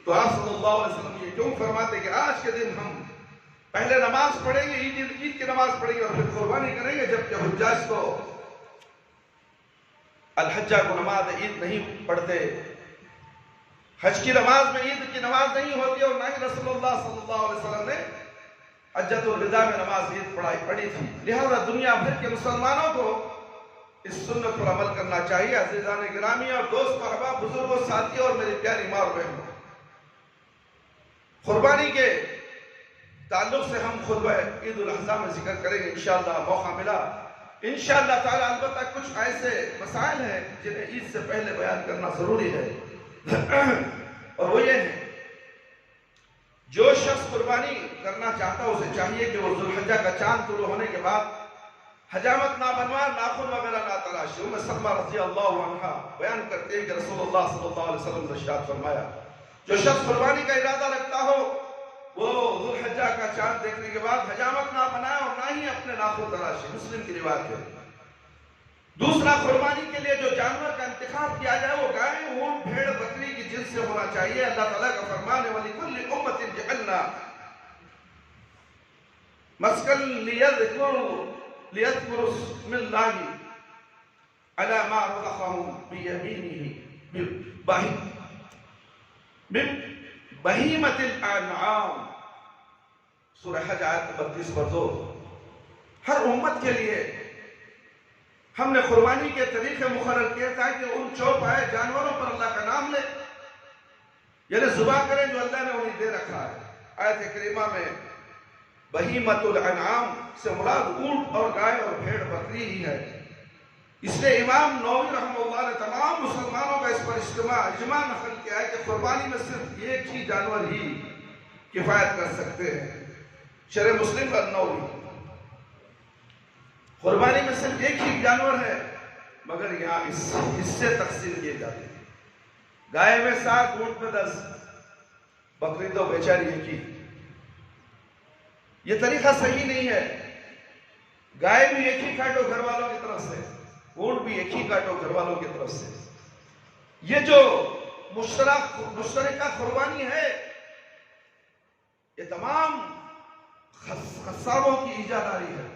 Speaker 2: تو آپ صلی اللہ علیہ وسلم یہ کیوں فرماتے کہ آج کے دن ہم پہلے نماز پڑھیں گے، عید کی نماز پڑھیں گے اور پھر قربانی کریں گے، جبکہ حجاج کو الحجہ کو نماز عید نہیں پڑھتے، حج کی نماز میں عید کی نماز نہیں ہوتی، اور نہ ہی رسول اللہ صلی اللہ علیہ وسلم نے حجۃ الوداع میں نماز عید پڑھی تھی۔ لہذا دنیا بھر کے مسلمانوں کو اس سنت پر عمل کرنا چاہیے۔ عزیزان گرامی اور دوست احباب، بزرگوں، ساتھیوں اور میری پیاری ماں اور بہنوں، قربانی کے تعلق سے ہم خطبہ عید الاضحیٰ میں ذکر کریں گے انشاءاللہ، موقع ملا انشاءاللہ تعالی۔ البتہ کچھ ایسے مسائل ہیں جنہیں عید سے پہلے بیان کرنا ضروری ہے، اور وہ یہ ہے جو شخص قربانی کرنا چاہتا ہے اسے چاہیے کہ وہ ذوالحجہ کا چاند طلوع ہونے کے بعد حجامت نہ بنوائے، ناخن وغیرہ نہ تراشے۔ ام سلمہ رضی اللہ عنہا بیان کرتے ہیں کہ رسول اللہ صلی اللہ علیہ وسلم نے ارشاد فرمایا جو شخص قربانی کا ارادہ رکھتا ہو وہ ذوالحجہ کا چاند دیکھنے کے بعد حجامت نہ بنائے اور نہ ہی اپنے ناخن تراشے، مسلم کی روایت ہے۔ دوسرا، قربانی کے لیے جو جانور کا انتخاب کیا جائے وہ گائے، اونٹ، بھیڑ، بکری کی جنس سے ہونا چاہیے۔ اللہ تعالیٰ کا فرمان ہے وَلِكُلِّ أُمَّةٍ جَعَلْنَا مَسْكَنًا لِيَذْكُرُوا اسْمَ اللَّهِ عَلَى مَا رَزَقَهُم بِيَمِينِهِ مِن بَهِيمَةِ الْأَنْعَامِ۔ سورہ حج آیت 32 ہر امت کے لیے ہم نے قربانی کے طریقے مقرر کیے تاکہ ان چوپائے جانوروں پر اللہ کا نام لے، یعنی ذبح کریں جو اللہ نے انہیں دے رکھا ہے۔ آیت کریمہ میں بہیمۃ الانعام سے مراد اونٹ اور گائے اور بھیڑ بکری ہی ہے۔ اس لیے امام نووی رحمہ اللہ نے تمام مسلمانوں کا اس پر اجماع نقل کیا ہے کہ قربانی میں صرف ایک ہی جانور ہی کفایت کر سکتے ہیں۔ شرح مسلم کا نووی، قربانی میں صرف ایک ہی جانور ہے، مگر یہاں اس سے تقسیم کیے جاتے ہیں۔ گائے میں 7، اونٹ میں 10، بکری تو بیچاری ایک ہی۔ یہ طریقہ صحیح نہیں ہے۔ گائے بھی ایک ہی کاٹو گھر والوں کی طرف سے، اونٹ بھی ایک ہی کاٹو گھر والوں کی طرف سے۔ یہ جو مشترکہ قربانی ہے یہ تمام خساروں کی ایجاداری ہے،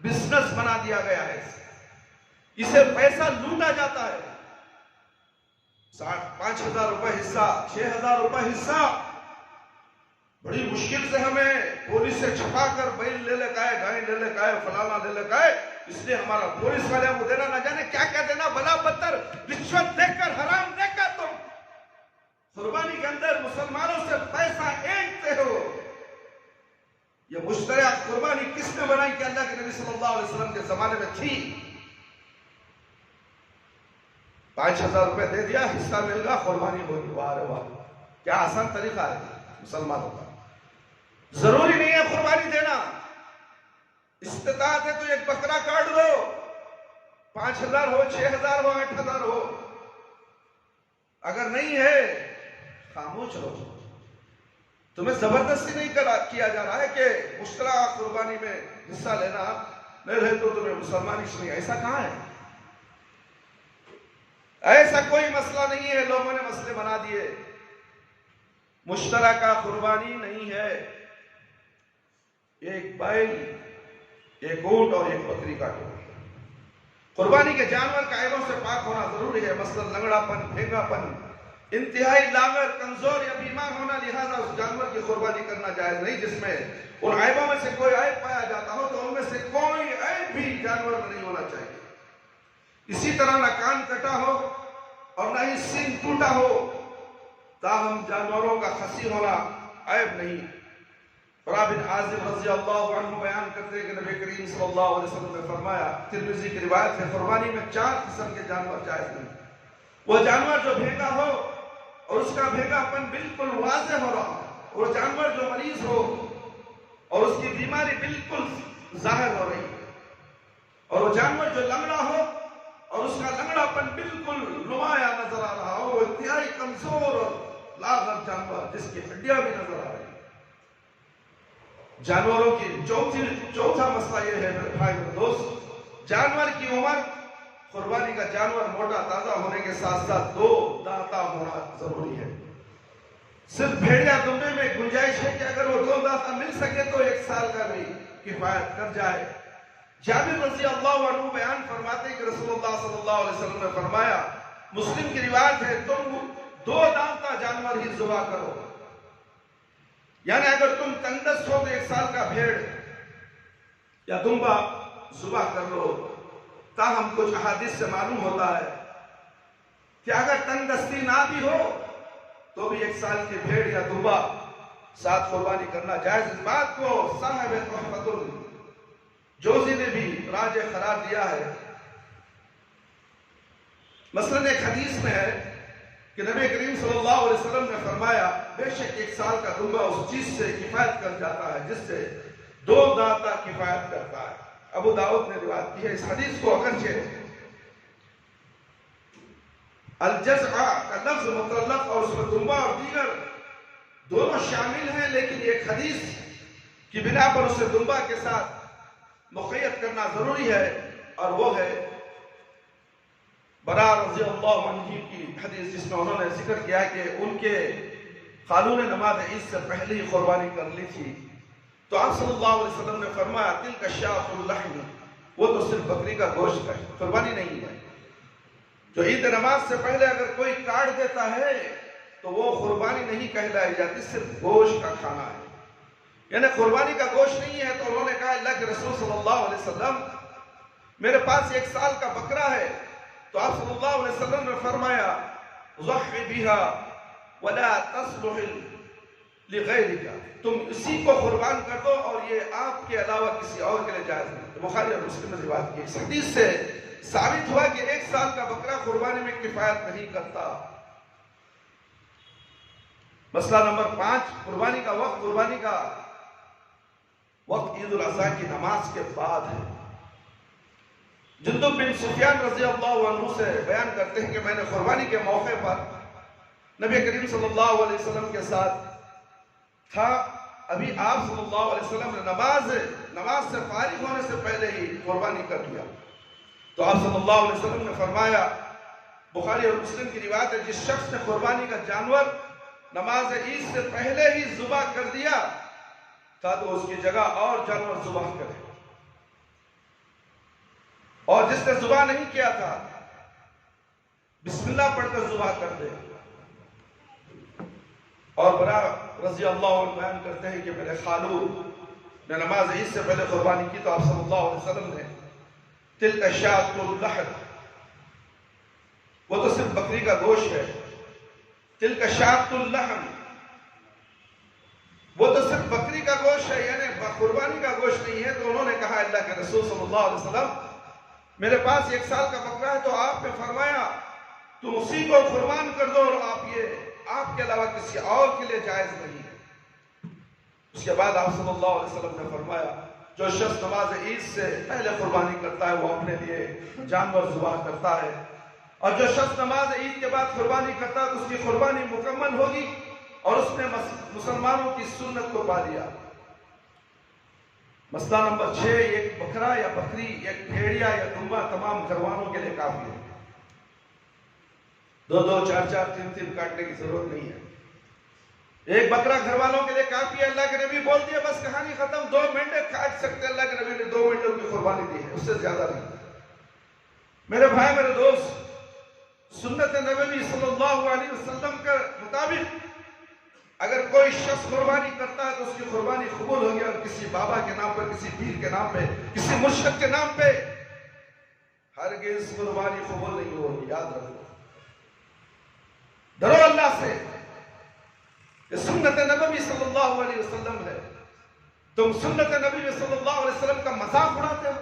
Speaker 2: بزنس بنا دیا گیا ہے، اسے پیسہ لوٹا جاتا ہے۔ 5,000 روپے حصہ، 6,000 روپے حصہ، بڑی مشکل سے ہمیں پولیس سے چھپا کر بیل لے لے گائے، گائے لے لے گائے، فلانا لے لے گائے، اس لیے ہمارا پولیس والے ہم کو دینا نہ جانے کیا کیا دینا، بلا بدتر رشوت دے کر، حرام دے کر تم قربانی کے اندر مسلمانوں سے پیسہ اینٹتے ہو۔ یہ مشترک قربانی کس نے بنائی کہ اللہ کے نبی صلی اللہ علیہ وسلم کے زمانے میں تھی۔ 5,000 روپے دے دیا، حصہ مل گا، قربانی ہوگی۔ واہ رے واہ، کیا آسان طریقہ ہے مسلمانوں کا۔ ضروری نہیں ہے قربانی دینا، استطاعت ہے تو ایک بکرا کاٹ دو، 5,000 ہو، 6,000 ہو، 8,000 ہو۔ اگر نہیں ہے خاموش رہو۔ تمہیں زبردستی نہیں کیا جا رہا ہے کہ مشترکہ قربانی میں حصہ لینا نہیں رہے تو تمہیں مسلمانی نہیں، ایسا کہاں ہے؟ ایسا کوئی مسئلہ نہیں ہے، لوگوں نے مسئلے بنا دیے۔ مشترکہ قربانی نہیں ہے، ایک بیل، ایک اونٹ اور ایک بکری کاٹو۔ قربانی کے جانور کا عیبوں سے پاک ہونا ضروری ہے، مثلا لنگڑا پن، بھینگا پن، انتہائی لاغر، کمزور یا بیمار ہونا، لہذا اس جانور کی قربانی کرنا جائز نہیں جس میں ان عیبوں میں سے کوئی عیب پایا جاتا ہو، تو ان میں سے کوئی عیب بھی جانور میں نہیں ہونا چاہیے۔ اسی طرح نہ کان کٹا ہو اور نہ ہی سینگ ٹوٹا ہو، تاہم جانوروں کا خصی ہونا عیب نہیں۔ برا بن عازب رضی اللہ عنہ بیان کرتے ہیں کہ نبی کریم صلی اللہ علیہ وسلم نے فرمایا، ترمذی کی روایت ہے، قربانی میں 4 قسم کے جانور جائز نہیں۔ وہ جانور جو بھیگا ہو اور اس کا بھیگا پن بالکل واضح ہو رہا ہو، وہ جانور جو مریض ہو اور اس کی بیماری بالکل ظاہر ہو رہی ہے، اور وہ جانور جو لنگڑا ہو اور اس کا لنگڑا پن بالکل نمایاں نظر آ رہا ہو، وہ انتہائی کمزور اور لاغر جانور جس کی ہڈیاں بھی نظر آ رہی ہیں۔ جانوروں کی چوتھا مسئلہ یہ ہے میرے بھائی اور دوست، جانور کی عمر، قربانی کا جانور موٹا تازہ ہونے کے ساتھ ساتھ 2 دانتا ہونا ضروری ہے۔ صرف بھیڑیا دمبے میں گنجائش ہے کہ اگر وہ 2 دانتا مل سکے تو 1 سال کا بھی کفایت کر جائے۔ جابر رضی اللہ عنہ بیان فرماتے ہیں کہ رسول اللہ صلی اللہ علیہ وسلم نے فرمایا، مسلم کی روایت ہے، تم 2 دانتا جانور ہی ذبح کرو، یعنی اگر تم تنگدست ہو تو 1 سال کا بھیڑ یا دمبا ذبح کر لو۔ تاہم کچھ احادیث سے معلوم ہوتا ہے کہ اگر تنگدستی نہ بھی ہو تو بھی 1 سال کے بھیڑ یا دمبا ساتھ قربانی کرنا جائز۔ اس بات کو صاحب تحفۃ الجوزی نے بھی راجح قرار دیا ہے۔ مثلاً ایک حدیث میں ہے کہ نبی کریم صلی اللہ علیہ وسلم نے فرمایا، بے شک 1 سال کا دمبا اس چیز سے کفایت کر جاتا ہے جس سے 2 دانتا کفایت کرتا ہے۔ ابو داؤد نے روایت کی ہے۔ اس حدیث کو اگرچہ الجزع کا لفظ متعلق اور اس میں دمبا اور دیگر دونوں شامل ہیں، لیکن ایک حدیث کی بنا پر اسے دمبا کے ساتھ مقید کرنا ضروری ہے، اور وہ ہے برا رضی اللہ عنہ کی حدیث، جس میں انہوں نے ذکر کیا کہ ان کے خالو نے نماز عید سے پہلے ہی قربانی کر لی تھی، تو آپ صلی اللہ علیہ وسلم نے فرمایا، تلک الشاۃ اللحم، وہ تو صرف بکری کا گوشت ہے، قربانی نہیں ہے۔ جو عید نماز سے پہلے اگر کوئی کاٹ دیتا ہے تو وہ قربانی نہیں کہلائی جاتی، صرف گوشت کا کھانا ہے، یعنی قربانی کا گوشت نہیں ہے۔ تو انہوں نے کہا، اللہ کے رسول صلی اللہ علیہ وسلم، میرے پاس 1 سال کا بکرا ہے۔ تو آپ صلی اللہ علیہ وسلم نے فرمایا، ضحی بها ولا تصلح لغیرک، تم اسی کو قربان کر دو اور یہ آپ کے علاوہ کسی اور کے لیے جائز نہیں۔ بخاری اور مسلم نے روایت کی۔ اس حدیث سے ثابت ہوا کہ 1 سال کا بکرا قربانی میں کفایت نہیں کرتا۔ مسئلہ نمبر 5، قربانی کا وقت۔ قربانی کا وقت عید الاضحیٰ کی نماز کے بعد ہے۔ جندب بن سفیان رضی اللہ عنہ سے بیان کرتے ہیں کہ میں نے قربانی کے موقع پر نبی کریم صلی اللہ علیہ وسلم کے ساتھ تھا، ابھی آپ صلی اللہ علیہ وسلم نے نماز سے فارغ ہونے سے پہلے ہی قربانی کر لیا۔ تو آپ صلی اللہ علیہ وسلم نے فرمایا، بخاری اور مسلم کی روایت ہے، جس شخص نے قربانی کا جانور نماز عید سے پہلے ہی ذبح کر دیا تھا تو اس کی جگہ اور جانور ذبح کرے، اور جس نے ذبح نہیں کیا تھا بسم اللہ پڑھ کر ذبح کر دے۔ اور برا رضی اللہ عنہ بیان کرتے ہیں کہ میرے خالو نے نماز عید سے پہلے قربانی کی، تو آپ صلی اللہ علیہ وسلم نے تلک الشاۃ اللحم، وہ تو صرف بکری کا گوشت ہے، تلک الشاۃ اللحم، وہ تو صرف بکری کا گوشت ہے، یعنی قربانی کا گوشت نہیں ہے۔ تو انہوں نے کہا، اللہ کے رسول صلی اللہ علیہ وسلم، میرے پاس 1 سال کا بکرا ہے، تو آپ نے فرمایا تم اسی کو قربان کر دو، اور آپ کے علاوہ کسی اور کے لیے جائز نہیں ہے۔ اس کے بعد آپ صلی اللہ علیہ وسلم نے فرمایا، جو شخص نماز عید سے پہلے قربانی کرتا ہے وہ اپنے لیے جانور ذبح کرتا ہے، اور جو شخص نماز عید کے بعد قربانی کرتا ہے تو اس کی قربانی مکمل ہوگی اور اس نے مسلمانوں کی سنت کو پا لیا۔ مسئلہ نمبر 6، ایک بکرا یا بکری، ایک بھیڑیا یا دمبا تمام گھر والوں کے لیے کافی ہے، 2 4 3 کاٹنے کی ضرورت نہیں ہے۔ ایک بکرا گھر والوں کے لیے کافی ہے۔ اللہ کے نبی بول دیا بس کہانی ختم، 2 مینڈے کاٹ سکتے۔ اللہ کے نبی نے 2 مینڈوں کی قربانی دی ہے، اس سے زیادہ نہیں۔ میرے بھائی میرے دوست، سنت نبوی صلی اللہ علیہ وسلم کے مطابق اگر کوئی شخص قربانی کرتا ہے تو اس کی قربانی قبول ہوگی، اور کسی بابا کے نام پر، کسی پیر کے نام پہ، کسی مرشد کے نام پہ ہرگز قربانی قبول نہیں ہوگی۔ یاد رکھو، ڈرو اللہ سے، یہ سنت نبوی صلی اللہ علیہ وسلم ہے۔ تم سنت نبی صلی اللہ علیہ وسلم کا مذاق اڑاتے ہو.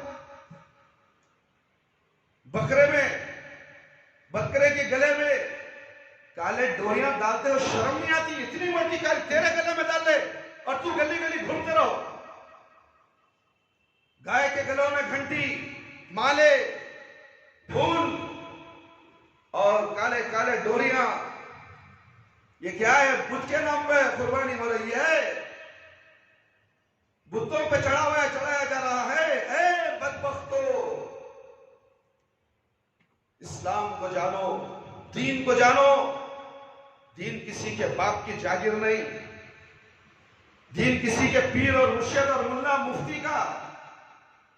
Speaker 2: بکرے کے گلے میں کالے ڈوریاں ڈالتے ہو, شرم نہیں آتی؟ اتنی موٹی کالی تیرے گلے میں ڈال دے اور تو گلی گلی گھومتے رہو. گائے کے گلوں میں گھنٹی, مالے, پھول اور کالے کالے ڈوریاں, یہ کیا ہے؟ بدھ کے نام پہ قربانی ہو رہی ہے, بتوں پہ چڑھایا جا رہا ہے. اے بدبختو, اسلام کو جانو, دین کو جانو. دین کسی کے باپ کی جاگیر نہیں, دین کسی کے پیر اور مرشد اور ملا مفتی کا,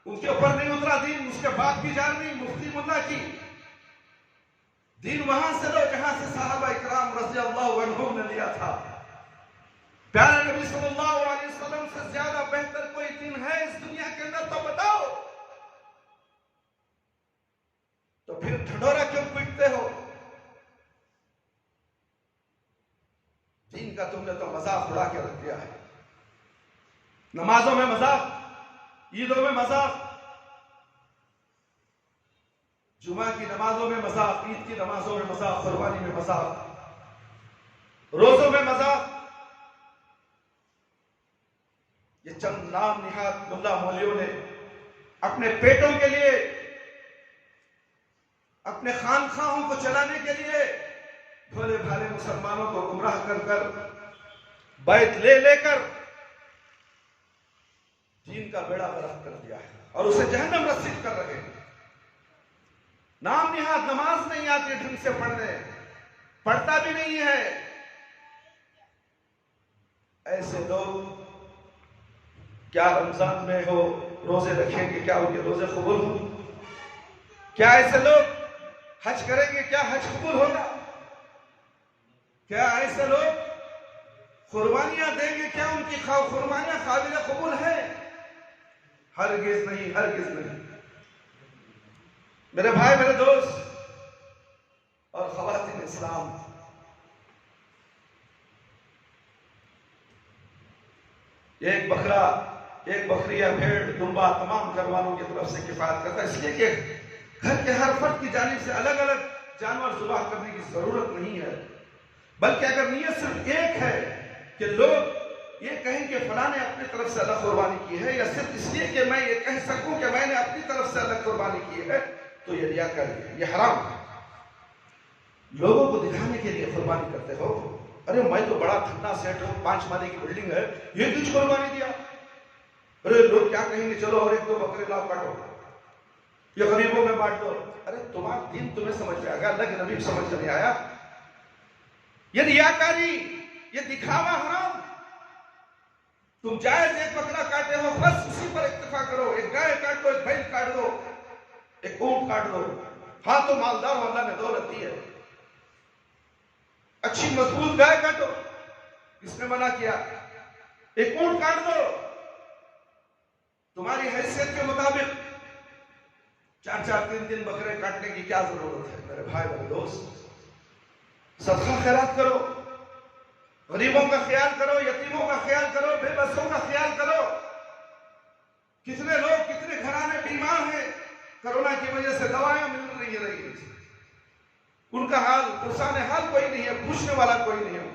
Speaker 2: ان کے اوپر نہیں اترا دین. اس کے باپ کی جان نہیں, مفتی ملا کی. دین وہاں سے لو جہاں سے صحابہ اکرام رضی اللہ عنہم نے لیا تھا. پیارے نبی صلی اللہ علیہ وسلم سے زیادہ بہتر کوئی دین ہے اس دنیا کے اندر تو بتاؤ. تو پھر ڈھڈورا کیوں پیٹتے ہو؟ دین کا تم نے تو مذاق اڑا کے رکھ دیا ہے. نمازوں میں مذاق, عیدوں میں مذاق, جمعہ کی نمازوں میں مذاق, عید کی نمازوں میں مذاق, قربانی میں مذاق, روزوں میں مذاق. یہ چند نام نہاد ملا مولیوں نے اپنے پیٹوں کے لیے, اپنے خانخواہوں کو چلانے کے لیے بھولے بھالے مسلمانوں کو گمراہ کر بیعت لے کر دین کا بیڑا غرق کر دیا ہے اور اسے جہنم رسید کر رہے ہیں. نام نہاد نماز نہیں آتی ڈھنگ سے پڑھنے, پڑھتا بھی نہیں ہے. ایسے لوگ کیا رمضان میں ہو روزے رکھیں گے, کیا ان کے روزے قبول ہوں؟ کیا ایسے لوگ حج کریں گے, کیا حج قبول ہوگا؟ کیا ایسے لوگ قربانیاں دیں گے, کیا ان کی قربانیاں قابل قبول ہیں؟ ہرگز نہیں, ہرگز نہیں. میرے بھائی, میرے دوست اور خواتین اسلام, ایک بکرا, ایک بکری یا بھیڑ, دمبا تمام گھر والوں کی طرف سے کفایت کرتا ہے. اس لیے کہ گھر کے ہر فرد کی جانب سے الگ الگ جانور ذبح کرنے کی ضرورت نہیں ہے. بلکہ اگر نیت صرف ایک ہے کہ لوگ یہ کہیں کہ فلاں نے اپنی طرف سے الگ قربانی کی ہے, یا صرف اس لیے کہ میں یہ کہہ سکوں کہ میں نے اپنی طرف سے الگ قربانی کی ہے, تو یہ ریاکاری ہے, یہ حرام ہے. لوگوں کو دکھانے کے لیے قربانی کرتے ہو. ارے میں تو بڑا دھنا سیٹ ہوں, 5 مالے کی بلڈنگ ہے, یہ کچھ قربانی دیا. ارے لوگ کیا کہیں گے, چلو اور 1-2 بکرے لاؤ, کاٹو, یہ غریبوں میں بانٹ دو. ارے تمہارا دین تمہیں سمجھ میں آ گیا, اللہ کے نبی سمجھ میں نہیں آیا. یہ ریاکاری, یہ دکھاوا حرام. تم جائز 1 بکرا کاٹے ہو, بس اسی پر اکتفا کرو. ایک گائے کاٹ دو, ایک بھیڑ کاٹ دو, ایک اونٹ کاٹ دو. ہاں تو مالدار ہو, اللہ نے دولت دی ہے. اچھی مضبوط گائے کاٹو, کس نے منع کیا؟ ایک اونٹ کاٹ دو, تمہاری حیثیت کے مطابق. 4-4, 3 بکرے کاٹنے کی کیا ضرورت ہے؟ میرے بھائی, میرے دوست, صدقہ خیرات کرو, غریبوں کا خیال کرو, یتیموں کا خیال کرو, بے بسوں کا خیال کرو. کتنے لوگ, کتنے گھرانے بیمار ہیں, کرونا کی وجہ سے دوائیں مل نہیں رہی, ان کا حال, پرسان حال کوئی نہیں ہے, پوچھنے والا کوئی نہیں ہے.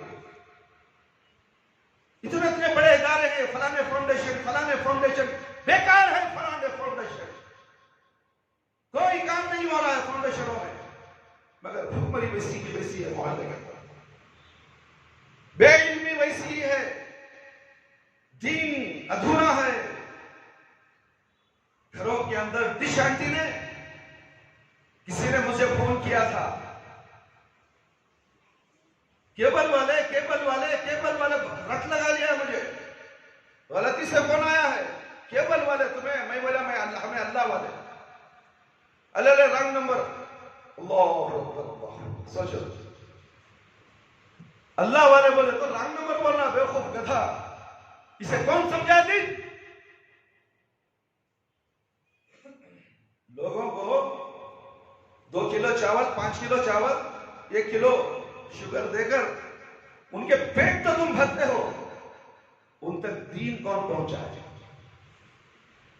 Speaker 2: اتنے بڑے ادارے ہیں, فلانے فاؤنڈیشن, بیکار ہے فلانے فاؤنڈیشن, کوئی کام نہیں ہو رہا ہے فاؤنڈیشنوں میں, مگر حکمری ویسی کی ویسی ہے, محلے کے اندر بے علمی ویسی ہے, دین ادھورا ہے. گھروں کے اندر ڈش آنٹی نے, کسی نے مجھے فون کیا تھا, کیبل والے رٹ لگا لیا مجھے, غلطی سے فون آیا ہے, کیبل والے تمہیں, میں بولا ہمیں اللہ والے, اللہ رنگ نمبر, اللہ اکبر, سوچو, اللہ والے بولے تو رنگ نمبر بولنا, بے خوف گدھا, اسے کون سمجھا دی؟ لوگوں کو 2 کلو چاول, 5 کلو چاول, 1 کلو شوگر دے کر ان کے پیٹ تو تم بھرتے ہو, ان تک دین کون پہنچائے؟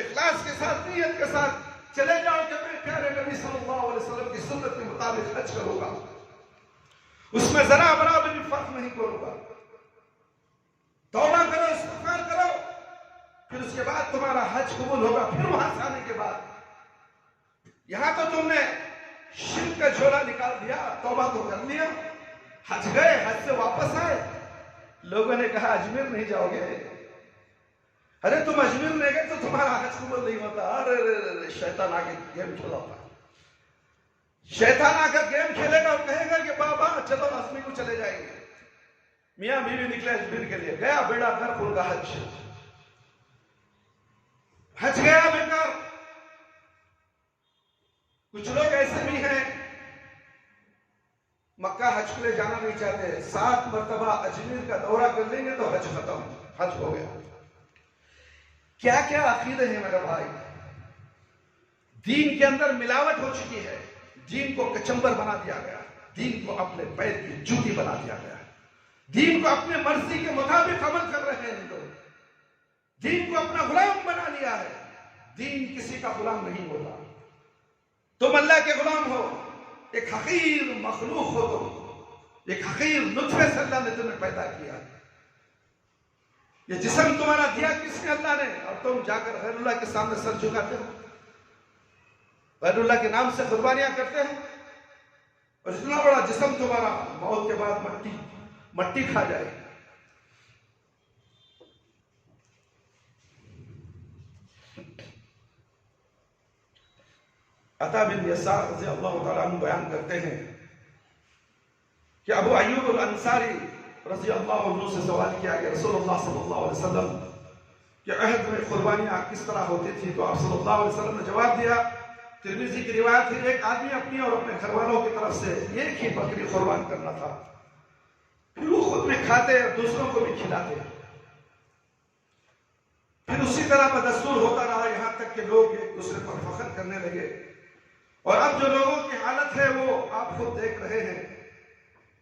Speaker 2: اخلاص کے ساتھ، نیت کے ساتھ چلے جاؤ کہ میں پیارے نبی صلی اللہ علیہ وسلم کی سنت کے مطابق حج کروں گا، اس میں ذرا برابر بھی فرق نہیں کروں گا۔ توبہ کرو، استغفار کرو، پھر اس کے بعد تمہارا حج قبول ہوگا۔ پھر وہاں سے آنے کے بعد یہاں تو تم نے شرک کا جھولا نکال دیا، توبہ تو کر لیا، حج گئے، حج سے واپس آئے، لوگوں نے کہا اجمیر نہیں جاؤ گے؟ ارے تم اجمیر نہیں گئے تو تمہارا حج قبول نہیں ہوتا۔ ارے شیطان آ کے گیم کھیلا ہوتا ہے، شیطان آ کر گیم کھیلے گا، وہ کہے گا کہ بابا چلو اجمیر کو چلے جائیں گے۔ میاں بیوی نکلے اجمیر کے لیے، گیا بیڑا گھر کھل کا حج، حج گیا بیکار۔ کچھ لوگ ایسے بھی ہیں مکہ حج کے لیے جانا نہیں چاہتے، 7 مرتبہ اجمیر کا دورہ کر لیں گے تو حج ختم، حج ہو گیا۔ کیا کیا عقیدے ہیں میرے بھائی، دین کے اندر ملاوٹ ہو چکی ہے، دین کو کچمبر بنا دیا گیا، دین کو اپنے پیر کی جوتی بنا دیا گیا، دین کو اپنے مرضی کے مطابق عمل کر رہے ہیں لوگ، دین کو اپنا غلام بنا لیا ہے۔ دین کسی کا غلام نہیں ہوتا، تم اللہ کے غلام ہو، ایک حقیر مخلوق ہو، تم ایک حقیر نطفے سے اللہ نے تمہیں پیدا کیا۔ یہ جسم تمہارا دیا کس نے؟ اللہ نے، اور تم جا کر غیر اللہ کے سامنے سر جھکاتے ہو، غیر اللہ کے نام سے قربانیاں کرتے ہو، اور اتنا بڑا جسم تمہارا موت کے بعد مٹی کھا جائے۔ عطا بن یسار رضی اللہ تعالیٰ عنہ بیان کرتے ہیں کہ ابو ایوب الانصاری رضی اللہ عنہ سے سوال کیا کہ رسول اللہ صلی اللہ علیہ وسلم کہ عہد میں قربانیاں کس طرح ہوتی تھی؟ تو آپ صلی اللہ علیہ وسلم نے جواب دیا، ترمذی کی روایت ہے، ایک آدمی اپنی اور اپنے گھر والوں کی طرف سے ایک ہی بکری قربان کرنا تھا، پھر وہ خود میں کھاتے اور دوسروں کو بھی کھلاتے، پھر اسی طرح بدستور ہوتا رہا یہاں تک کہ لوگ ایک دوسرے پر فخر کرنے لگے۔ اور اب جو لوگوں کی حالت ہے وہ آپ خود دیکھ رہے ہیں،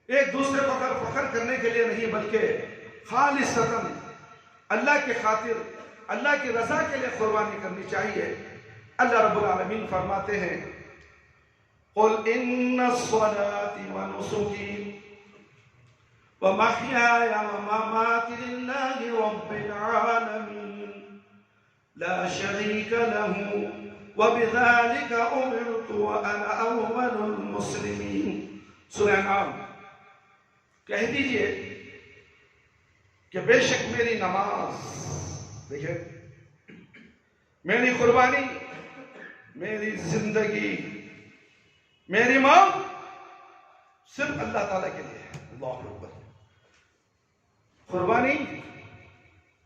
Speaker 2: ایک دوسرے پر فخر کرنے کے لیے نہیں بلکہ خالصتاً اللہ کی خاطر، اللہ کی رضا کے لیے قربانی کرنی چاہیے۔ اللہ رب العالمین فرماتے ہیں قُلْ إِنَّ الصَّلَاةِ وَنُسُكِي وَمَحْيَايَ وَمَمَاتِي لِلَّهِ رَبِّ الْعَالَمِينَ لَا شَرِيكَ لَهُ وَبِذَلِكَ أُمِرْتُ وَأَنَا أَوَّلُ الْمُسْلِمِينَ۔ سورہ انعام، کہہ دیجئے کہ بے شک میری نماز، دیکھیں، میری قربانی، میری زندگی، میری موت صرف اللہ تعالیٰ کے لیے ہے۔ اللہ اکبر، قربانی،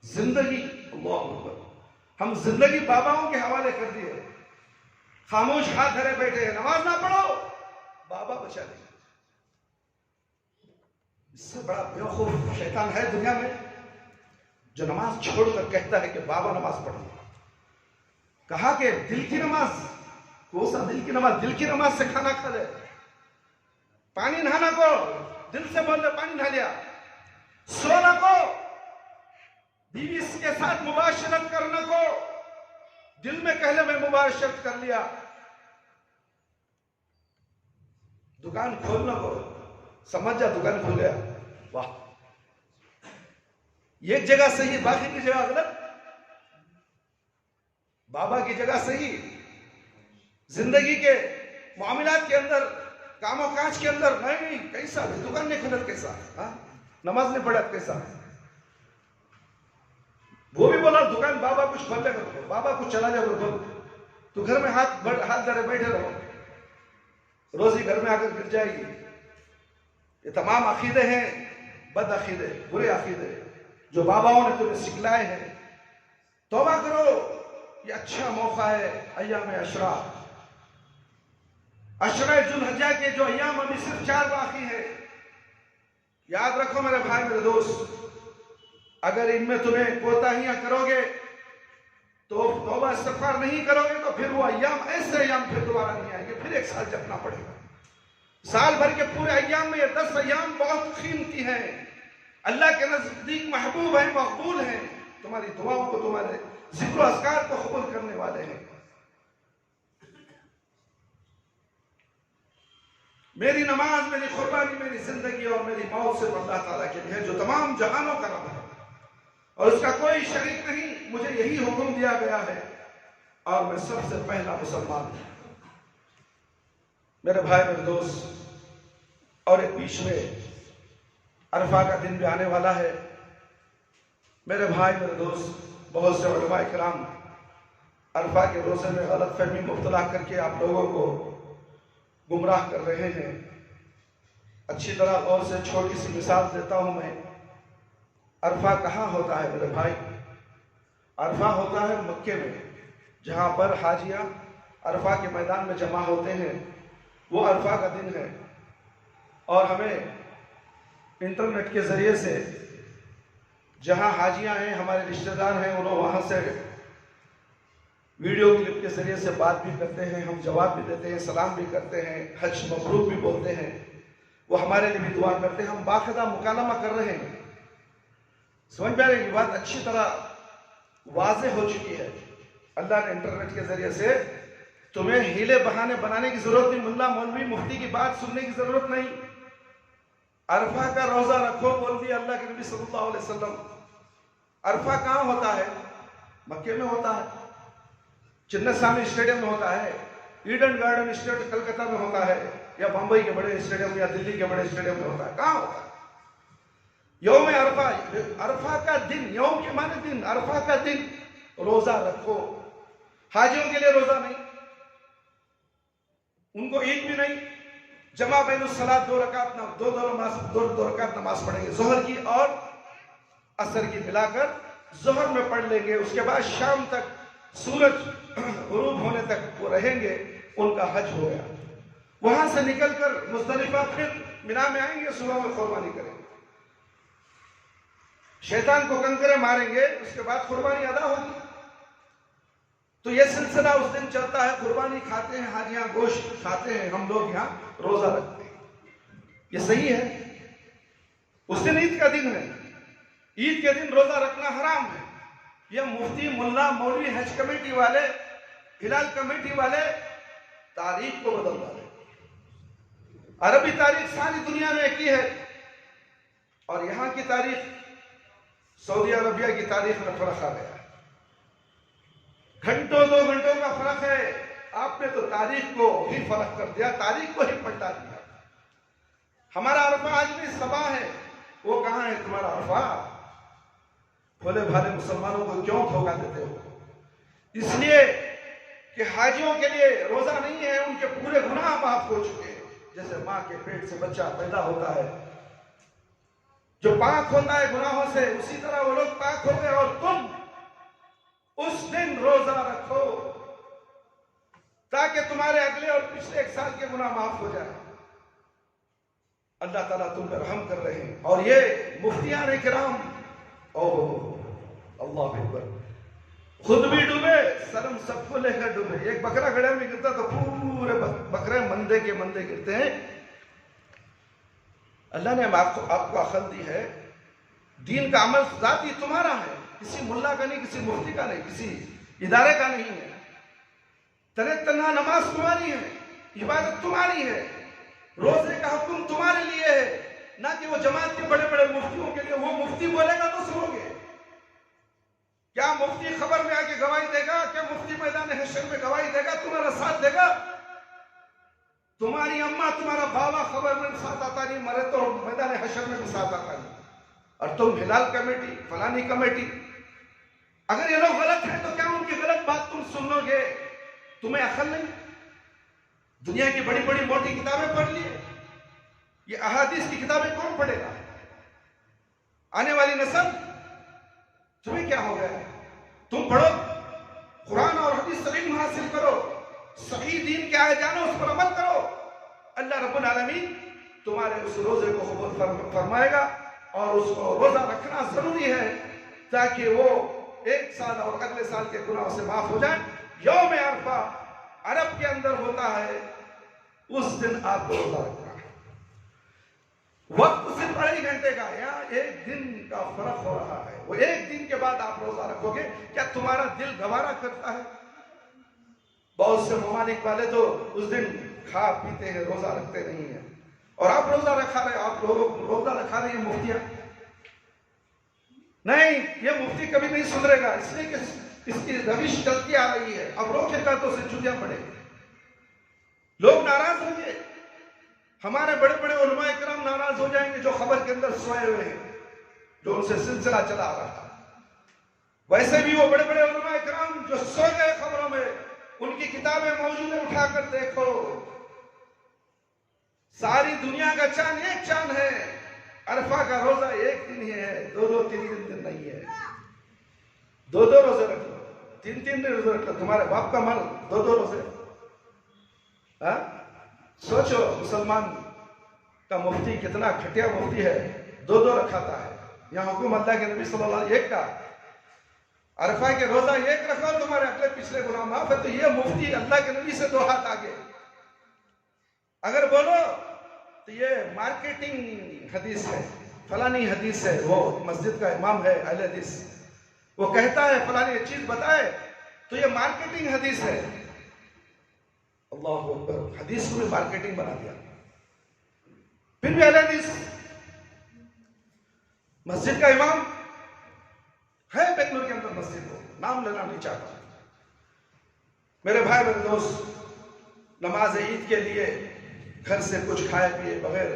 Speaker 2: زندگی، اللہ اکبر۔ ہم زندگی باباؤں کے حوالے کر دیے، خاموش ہاتھ دھرے بیٹھے ہیں، نماز نہ پڑھو، بابا بچا لیں۔ اس سے بڑا بیوقوف شیطان ہے دنیا میں جو نماز چھوڑ کر کہتا ہے کہ بابا نماز پڑھو۔ کہا کہ دل کی نماز، کون سا دل کی نماز؟ دل کی نماز سے کھانا کھا لے، پانی نہانا کو دل سے بول لے پانی نہا لیا، سونا کو، بیوی کے ساتھ مباشرت کرنا کو دل میں کہہ لے میں مباشرت کر لیا، دکان کھولنا کو سمجھ جا دکان کھول گیا، واہ، ایک جگہ صحیح باقی کی جگہ غلط، بابا کی جگہ صحیح، زندگی کے معاملات کے اندر، کام و کاج کے اندر نہیں، کیسا دکان نہیں کھولت، کیسا نماز نہیں پڑھت، کیسا وہ بھی بولا دکان بابا کچھ کھول لے کرو، بابا کچھ چلا جائے کرو، تو گھر میں ہاتھ دھرے بیٹھے رہو، روزی گھر میں آ کر گر جائے گی۔ یہ تمام عقیدے ہیں بد عقیدے، برے عقیدے جو باباؤں نے تمہیں سکھلائے ہیں۔ توبہ کرو، یہ اچھا موقع ہے، ایام عشرہ، عشرہ ذوالحجہ کے جو ایام ابھی صرف 4 باقی ہیں، یاد رکھو میرے بھائی میرے دوست، اگر ان میں تمہیں کوتاہیاں کرو گے تو توبہ استغفار نہیں کرو گے تو پھر وہ ایام، ایسے ایام پھر دوبارہ نہیں آئیں گے، پھر 1 سال جپنا پڑے گا۔ سال بھر کے پورے ایام میں یہ 10 ایام بہت قیمتی ہیں، اللہ کے نزدیک محبوب ہیں، مقبول ہیں، تمہاری دعاؤں کو، تمہارے ذکر و اذکار کو قبول کرنے والے ہیں. میری نماز، میری قربانی، میری زندگی اور میری موت صرف اللہ تعالیٰ کے لیے ہے جو تمام جہانوں کا رب ہے اور اس کا کوئی شریک نہیں. مجھے یہی حکم دیا گیا ہے اور میں سب سے پہلا مسلمان ہوں. میرے بھائی، میرے دوست، اور ایک بیچ میں عرفہ کا دن بھی آنے والا ہے. میرے بھائی، میرے دوست، بہت سے علماء کرام عرفہ کے روزے میں غلط فہمی مبتلا کر کے آپ لوگوں کو گمراہ کر رہے ہیں. اچھی طرح غور سے چھوٹی سی مثال دیتا ہوں میں. عرفہ کہاں ہوتا ہے میرے بھائی؟ عرفہ ہوتا ہے مکے میں، جہاں پر حاجیاں عرفہ کے میدان میں جمع ہوتے ہیں. وہ عرفہ کا دن ہے اور ہمیں انٹرنیٹ کے ذریعے سے جہاں حاجیاں ہیں، ہمارے رشتہ دار ہیں، انہوں وہاں سے ویڈیو کلپ کے ذریعے سے بات بھی کرتے ہیں، ہم جواب بھی دیتے ہیں، سلام بھی کرتے ہیں، حج مبروک بھی بولتے ہیں. وہ ہمارے لیے بھی دعا کرتے ہیں. ہم باقاعدہ مکالمہ کر رہے ہیں. سمجھ میں آ رہی ہے؟ یہ بات اچھی طرح واضح ہو چکی ہے. اللہ نے انٹرنیٹ کے ذریعے سے تمہیں ہیلے بہانے بنانے کی ضرورت نہیں، ملا مولوی مفتی کی بات سننے کی ضرورت نہیں. عرفہ کا روزہ رکھو بول دیا اللہ کے نبی صلی اللہ علیہ وسلم. عرفہ کہاں ہوتا ہے؟ مکے میں ہوتا ہے، چناسوامی اسٹیڈیم میں ہوتا ہے، ایڈن گارڈن اسٹیڈیم کلکتہ میں ہوتا ہے، یا بمبئی کے بڑے اسٹیڈیم یا دلی کے بڑے اسٹیڈیم میں ہوتا ہے. کہاں ہوتا ہے؟ یوم عرفہ، عرفہ کا دن، یوم کے معنی دن، عرفہ کا دن روزہ رکھو. حاجیوں کے لیے روزہ نہیں، ان کو عید بھی نہیں. جمع بین الصلاۃ، دو رکعت نماز پڑھیں گے، ظہر کی اور عصر کی ملا کر ظہر میں پڑھ لیں گے. اس کے بعد شام تک، سورج غروب ہونے تک وہ رہیں گے. ان کا حج ہو گیا. وہاں سے نکل کر مزدلفہ پھر مینا میں آئیں گے، صبح میں قربانی کریں گے. شیطان کو کنکرے ماریں گے، اس کے بعد قربانی ادا ہوگی. تو یہ سلسلہ اس دن چلتا ہے. قربانی کھاتے ہیں حاجیاں، گوشت کھاتے ہیں، ہم لوگ یہاں روزہ رکھتے ہیں. یہ صحیح ہے. اس دن عید کا دن ہے. عید کے دن روزہ رکھنا حرام ہے. یہ مفتی، ملا، مولوی، حج کمیٹی والے، ہلال کمیٹی والے تاریخ کو بدل ڈالے. عربی تاریخ ساری دنیا میں ایک ہی ہے اور یہاں کی تاریخ سعودی عربیہ کی تاریخ میں فرق آ گیا. گھنٹوں، 2 گھنٹوں کا فرق ہے. آپ نے تو تاریخ کو ہی فرق کر دیا، تاریخ کو ہی پلٹا دیا. ہمارا عرفہ آج بھی صبا ہے. وہ کہاں ہے تمہارا عرفہ؟ بھولے بھالے مسلمانوں کو کیوں دھوکہ دیتے ہو؟ اس لیے کہ حاجیوں کے لیے روزہ نہیں ہے، ان کے پورے گناہ معاف ہو چکے ہیں. جیسے ماں کے پیٹ سے بچہ پیدا ہوتا ہے، جو پاک ہوتا ہے گناہوں سے، اسی طرح وہ لوگ پاک ہو گئے. اور تم اس دن روزہ رکھو تاکہ تمہارے اگلے اور پچھلے 1 سال کے گناہ معاف ہو جائیں. اللہ تعالیٰ تم پر رحم کر رہے ہیں. اور یہ مفتیان کرام، اللہ اکبر، خود بھی ڈوبے، سرم سب کو لے کر ڈوبے. ایک بکرا گڑھے میں گرتا تو پورے بکرے مندے کے مندے گرتے ہیں. اللہ نے آپ کو عقل دی ہے. دین کا عمل ذاتی تمہارا ہے، کسی ملا کا نہیں، کسی مفتی کا نہیں، کسی ادارے کا نہیں ہے. تنہا نماز تمہاری ہے، عبادت تمہاری ہے، روزے کا حکم تمہارے لیے ہے، نہ کہ وہ جماعت کے بڑے بڑے مفتیوں کے لیے. وہ مفتی بولے گا تو سنو گے. کیا مفتی خبر میں آ کے گواہی دے گا؟ کیا مفتی میدان حشر میں گواہی دے گا؟ تمہارا ساتھ دے گا؟ تمہاری اماں، تمہارا بابا خبر میں ساتھ آتا نہیں، مرے تو میدان حشر میں بھی ساتھ آتا نہیں. اور تم ہلال کمیٹی، فلانی کمیٹی. اگر یہ لوگ غلط ہیں تو کیا ان کی غلط بات تم سن لو گے؟ تمہیں عقل نہیں؟ دنیا کی بڑی بڑی موٹی کتابیں پڑھ لیے، یہ احادیث کی کتابیں کون پڑھے گا؟ آنے والی نسل. تمہیں کیا ہو گیا ہے؟ تم پڑھو، قرآن اور حدیث علم حاصل کرو، صحیح دین کیا ہے جانو، اس پر عمل کرو. اللہ رب العالمین تمہارے اس روزے کو قبول فرمائے گا. اور اس کو روزہ رکھنا ضروری ہے تاکہ وہ 1 سال اور اگلے سال کے گناہوں سے معاف ہو جائیں. یوم عرفہ عرب کے اندر ہوتا ہے، اس دن آپ کو روزہ رکھنا ہے. وقت صرف 2.5 گھنٹے گھنٹے کا یا ایک دن کا فرق ہو رہا ہے، وہ ایک دن کے بعد آپ روزہ رکھو گے، کیا تمہارا دل گوارا کرتا ہے؟ بہت سے ممالک والے تو اس دن کھا پیتے ہیں، روزہ رکھتے نہیں ہیں، اور آپ روزہ رکھا رہے، آپ لوگ روزہ رکھا رہے ہیں مفتیاں. نہیں، یہ مفتی کبھی نہیں سدھرے گا، اس لیے کہ اس کی روش چلتی آ رہی ہے. اب روکے گا تو اسے جوتیاں پڑے گی، لوگ ناراض ہوں گے. ہمارے بڑے بڑے علماء کرام ناراض ہو جائیں گے جو خبر کے اندر سوئے ہوئے ہیں، جو ان سے سلسلہ چلا آ رہا ہے. ویسے بھی وہ بڑے بڑے علماء کرام جو سو گئے خبروں میں، ان کی کتابیں موجود ہیں، اٹھا کر دیکھو. ساری دنیا کا چاند ایک چاند ہے، عرفہ کا روزہ ایک دن ہی ہے، دو تین دن نہیں ہے. دو روزے رکھ لو، تین روزے رکھ لو، تمہارے باپ کا مال دو روزے. سوچو مسلمان کا مفتی کتنا کھٹیا مفتی ہے، دو رکھاتا ہے. یہاں حکم اللہ کے نبی صلی اللہ علیہ وسلم ایک کا، عرفہ کے روزہ ایک رکھو، تمہارے اگلے پچھلے گناہ معاف ہے. تو یہ مفتی اللہ کے نبی سے دو ہاتھ آگے. اگر بولو تو یہ مارکیٹنگ حدیث ہے، فلانی حدیث ہے، وہ مسجد کا امام ہے اہل حدیث، وہ کہتا ہے فلانی چیز بتائے، تو یہ مارکیٹنگ حدیث ہے. اللہ اکبر، حدیث کو بھی مارکیٹنگ بنا دیا. پھر بھی اہل حدیث مسجد کا امام ہے، بنگلور کے اندر مسجد ہو، نام لینا نہیں چاہتا. میرے بھائی میرے دوست، نماز عید کے لیے گھر سے کچھ کھائے پیے بغیر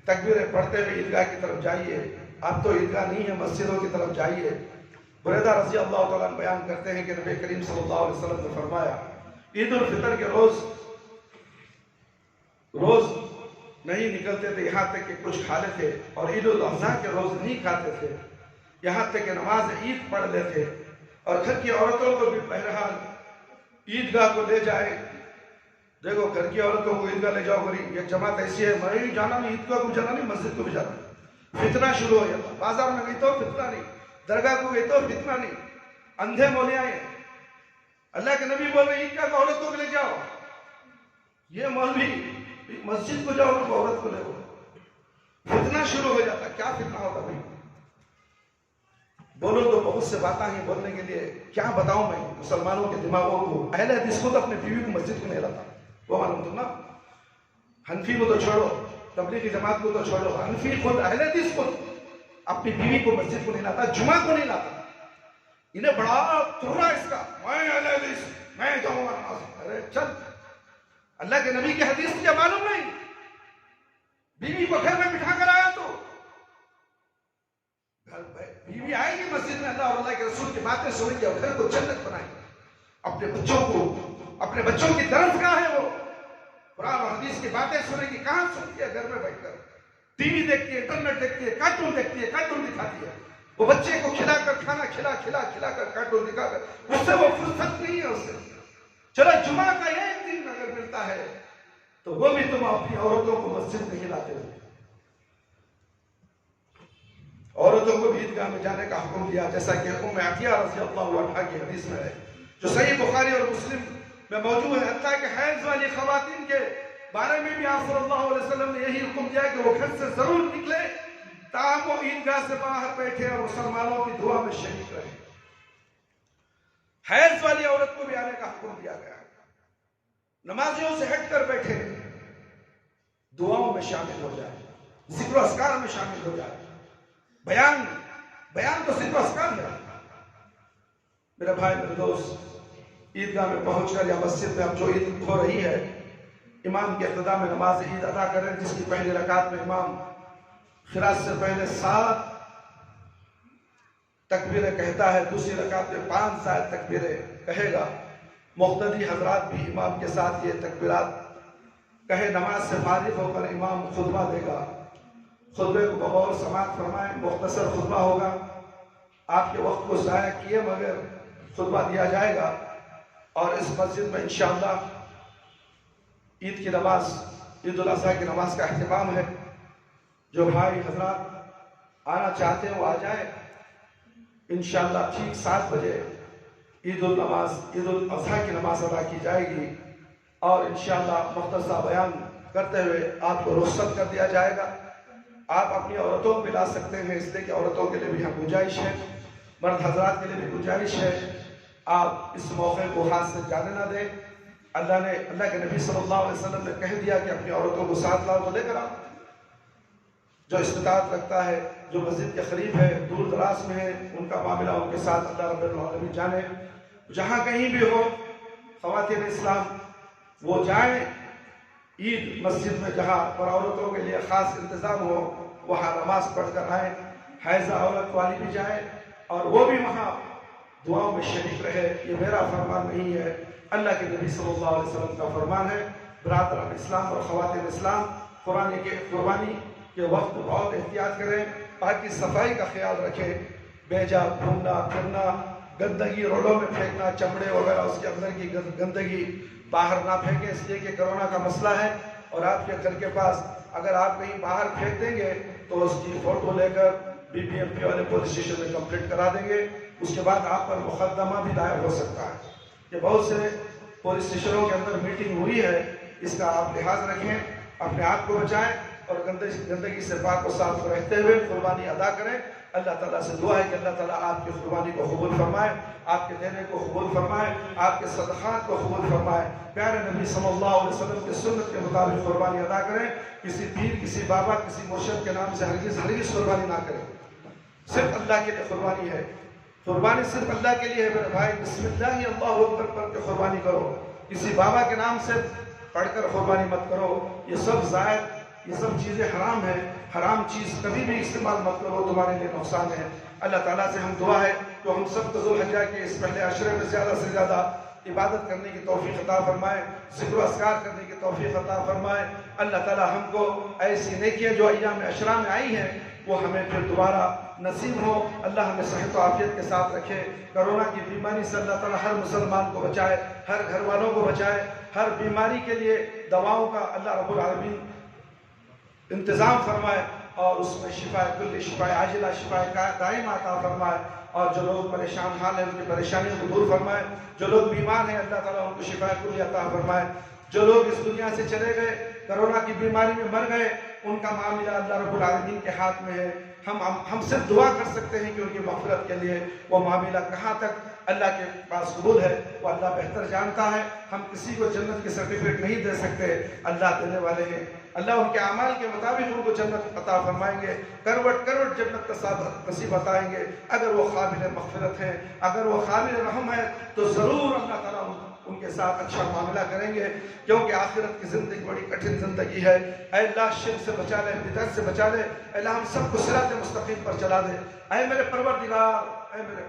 Speaker 2: تکبیریں پڑھتے ہوئے عیدگاہ کی طرف جائیے. اب تو عیدگاہ نہیں ہے، مسجدوں کی طرف جائیے. بریدہ رضی اللہ تعالیٰ بیان کرتے ہیں کہ نبی کریم صلی اللہ علیہ وسلم نے فرمایا، عید الفطر کے روز نہیں نکلتے تھے یہاں تک کہ کچھ کھا لیتے، اور عید الاضحیٰ کے روز نہیں کھاتے تھے یہاں تک کہ نماز عید پڑھ لیتے. اور گھر کی عورتوں کو بھی بہرحال عیدگاہ کو لے جائے. دیکھو گھر کی عورتوں کو عیدگاہ لے جاؤ، گری یہ جماعت ایسی ہے، میں جانا نہیں، عیدگاہ کو جانا نہیں، مسجد کو بھی جانا نہیں. فتنہ شروع ہو جاتا. بازار میں گئی تو فتنہ نہیں، درگاہ کو گئی تو فتنہ نہیں. اندھے مولیاں ہیں. اللہ کے نبی بول رہے عیدگاہ کو عورتوں کو لے جاؤ، یہ مولوی مسجد کو جاؤ تو عورت کو لے جاؤ. فتنہ شروع ہو جاتا. کیا فتنہ ہوتا بھائی؟ بولو تو بہت سے باتیں ہیں بولنے کے لیے، کیا بتاؤں میں مسلمانوں کے دماغوں کو. اہل حدیث خود اپنے بیوی کو مسجد کو نہیں لاتا. وہ معلوم تم نا، حنفی کو تو چھوڑو، تبلیغی جماعت کو تو چھوڑو، حنفی خود اہل حدیث خود اپنی بیوی کو مسجد کو نہیں لاتا، جمعہ کو نہیں لاتا. انہیں بڑا تھوڑا اس کا، میں اہل حدیث، میں جاؤں گا نماز. ارے چل، اللہ کے نبی کی حدیث تجھے معلوم نہیں؟ بیوی کو گھر میں بٹھا کر آیا تو بیوی آئے گی مسجد میں، اللہ اور اللہ کے رسول کی باتیں سنیں گے اور گھر کو جنت بنائیں گے. اپنے بچوں کی درس کہاں ہے؟ وہ قرآن اور حدیث کی باتیں سنیں گی. کہاں سنتی ہے؟ گھر میں بیٹھ کر ٹی وی دیکھتی ہے، انٹرنیٹ دیکھتی ہے، کارٹون دیکھتی ہے، کارٹون دکھاتی ہے. وہ بچے کو کھلا کر کھانا کھلا کر کارٹون دکھا کر، اس سے وہ فرصت نہیں ہے. اس سے چلو جمعہ کا ایک دن اگر ملتا ہے تو وہ بھی تم اپنی عورتوں کو مسجد نہیں لاتے ہو. عورتوں کو بھی عیدگاہ میں جانے کا حکم دیا، جیسا کہ ام عطیہ رضی اللہ عنہا کی حدیث میں ہے، جو صحیح بخاری اور مسلم میں موجود ہے. حتیٰ کہ حیض والی خواتین کے بارے میں بھی آپ صلی اللہ علیہ وسلم نے یہی حکم دیا کہ وہ گھر سے ضرور نکلے تاہم وہ عیدگاہ سے باہر بیٹھے اور مسلمانوں کی دعا میں شریک رہے. حیض والی عورت کو بھی آنے کا حکم دیا گیا. نمازیوں سے ہٹ کر بیٹھے، دعاؤں میں شامل ہو جائے، ذکر و اذکار میں شامل ہو جائے. بیان تو ذکر و اذکار ہے. میرے بھائی میرے دوست، عیدگاہ میں پہنچ کر یا مسجد میں اب جو عید ہو رہی ہے، امام کے اقتداء میں نماز عید ادا کریں، جس کی پہلی رکعت میں امام خراج سے پہلے 7 تکبیریں کہتا ہے، دوسری رکعت میں 5 زائد تکبیریں کہے گا. مقتدی حضرات بھی امام کے ساتھ یہ تکبیرات کہے. نماز سے فارغ ہو کر امام خطبہ دے گا. خطبے کو بغور سماعت فرمائیں. مختصر خطبہ ہوگا، آپ کے وقت کو ضائع کیے بغیر خطبہ دیا جائے گا. اور اس مسجد میں انشاءاللہ عید کی نماز، عید الاضحیٰ کی نماز کا اہتمام ہے. جو بھائی حضرات آنا چاہتے ہیں وہ آ جائیں. انشاءاللہ ٹھیک 7 بجے عید الاضحیٰ کی نماز ادا کی جائے گی، اور انشاءاللہ مختصر بیان کرتے ہوئے آپ کو رخصت کر دیا جائے گا. آپ اپنی عورتوں کو بھی لا سکتے ہیں، اس لیے کہ عورتوں کے لیے بھی ہم گنجائش ہے، مرد حضرات کے لیے بھی گنجائش ہے، آپ اس موقع کو ہاتھ سے جانے نہ دیں۔ اللہ کے نبی صلی اللہ علیہ وسلم نے کہہ دیا کہ اپنی عورتوں کو ساتھ لاؤ تو لے کر آؤ۔ جو استطاعت رکھتا ہے، جو مسجد کے قریب ہے، دور دراز میں ہے، ان کا معاملہ ان کے ساتھ اللہ رب العالمین جانے۔ جہاں کہیں بھی ہو خواتین اسلام وہ جائیں عید مسجد میں جہاں پر عورتوں کے لیے خاص انتظام ہو، وہاں نماز پڑھ کر آئیں۔ حائضہ عورت والی بھی جائیں اور وہ بھی وہاں دعاؤں میں شریک رہے۔ یہ میرا فرمان نہیں ہے، اللہ کے نبی صلی اللہ علیہ وسلم کا فرمان ہے۔ برادران اسلام اور خواتین اسلام قربانی کے وقت بہت احتیاط کریں، پاکی صفائی کا خیال رکھیں، بے جا گھومنا پھرنا، گندگی روڈوں میں پھینکنا، چمڑے وغیرہ اس کے اندر کی گندگی باہر نہ پھینکیں، اس لیے کہ کرونا کا مسئلہ ہے۔ اور آپ کے گھر کے پاس اگر آپ کہیں باہر پھینک دیں گے تو اس کی فوٹو لے کر BBMP والے پولیس اسٹیشن میں کمپلیٹ کرا دیں گے، اس کے بعد آپ پر مقدمہ بھی دائر ہو سکتا ہے۔ کہ بہت سے پولیس اسٹیشنوں کے اندر میٹنگ ہوئی ہے، اس کا آپ لحاظ رکھیں، اپنے آپ کو بچائیں اور گندگی سے پاک و صاف رہتے ہوئے قربانی ادا کریں۔ اللہ تعالیٰ سے دعا ہے کہ اللہ تعالیٰ آپ کی قربانی کو قبول فرمائے، آپ کے دینے کو قبول فرمائے، آپ کے صدقات کو قبول فرمائے۔ پیارے نبی صلی اللہ علیہ وسلم کے سنت کے مطابق قربانی ادا کریں، کسی پیر، کسی بابا، کسی مرشد کے نام سے ہرگز قربانی نہ کریں۔ صرف اللہ کے لیے قربانی ہے، قربانی صرف اللہ کے لیے ہے میرے بھائی۔ بسم اللہ اللہ اکبر پڑھ کے قربانی کرو، کسی بابا کے نام سے پڑھ کر قربانی مت کرو، یہ سب زائد، یہ سب چیزیں حرام ہیں، حرام چیز کبھی بھی استعمال مت کرو، تمہارے لیے نقصان ہے۔ اللہ تعالیٰ سے ہم دعا ہے تو ہم سب کو ذوالحجہ کے اس پہلے عشرے میں زیادہ سے زیادہ عبادت کرنے کی توفیق عطا فرمائے، ذکر و اذکار کرنے کی توفیق عطا فرمائے۔ اللہ تعالیٰ ہم کو ایسی نیکیاں جو ایام عشرہ میں آئی ہیں وہ ہمیں پھر دوبارہ نصیب ہو۔ اللہ ہمیں صحت و عافیت کے ساتھ رکھے، کرونا کی بیماری سے اللہ تعالیٰ ہر مسلمان کو بچائے، ہر گھر والوں کو بچائے، ہر بیماری کے لیے دواؤں کا اللہ رب العالمین انتظام فرمائے اور اس میں شفا کل، شفا عاجلہ، شفا دائمہ عطا فرمائے، اور جو لوگ پریشان حال ہیں ان کی پریشانیوں کو دور فرمائے، جو لوگ بیمار ہیں اللہ تعالیٰ ان کو شفا کل عطا فرمائے، جو لوگ اس دنیا سے چلے گئے کرونا کی بیماری میں مر گئے ان کا معاملہ اللہ رب العالمین کے ہاتھ میں ہے۔ ہم صرف دعا کر سکتے ہیں کہ ان کی مغفرت کے لیے، وہ معاملہ کہاں تک اللہ کے پاس قبول ہے وہ اللہ بہتر جانتا ہے۔ ہم کسی کو جنت کی سرٹیفکیٹ نہیں دے سکتے، اللہ دینے والے ہیں۔ اللہ ان کے اعمال کے مطابق ان کو جنت عطا فرمائیں گے، کروٹ کروٹ جنت کا نصیب بتائیں گے۔ اگر وہ قابل مغفرت ہیں، اگر وہ قابل رحم ہے تو ضرور اللہ تعالیٰ ان کے ساتھ اچھا معاملہ کریں گے، کیونکہ آخرت کی زندگی بڑی کٹھن زندگی ہے۔ اے اللہ شرک سے بچا لے، بدعت سے بچا لے، اے اللہ ہم سب کو صراط مستقیم پر چلا دے۔ اے میرے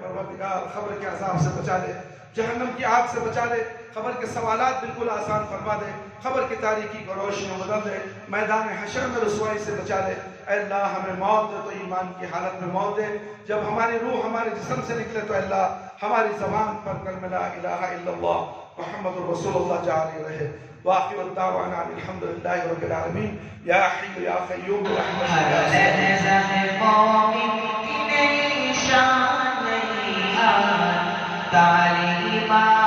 Speaker 2: پروردگار قبر کے عذاب سے بچا لے، جہنم کی آگ سے بچا لے، قبر کے سوالات بالکل آسان فرما دے، قبر کی تاریکی کو روشنی بدل دے، میدان حشر میں رسوائی سے بچا لے۔ اے اللہ ہمیں موت دے تو ایمان کی حالت میں موت دے، جب ہماری روح ہمارے جسم سے نکلے تو اللہ ہماری زبان پر کلمہ لا الہ الا اللہ محمد رسول اللہ جاری رہے۔ وآخر الدعوانا الحمدللہ رب العالمین۔ یا حی یا قیوم برحمتک
Speaker 1: تعلیم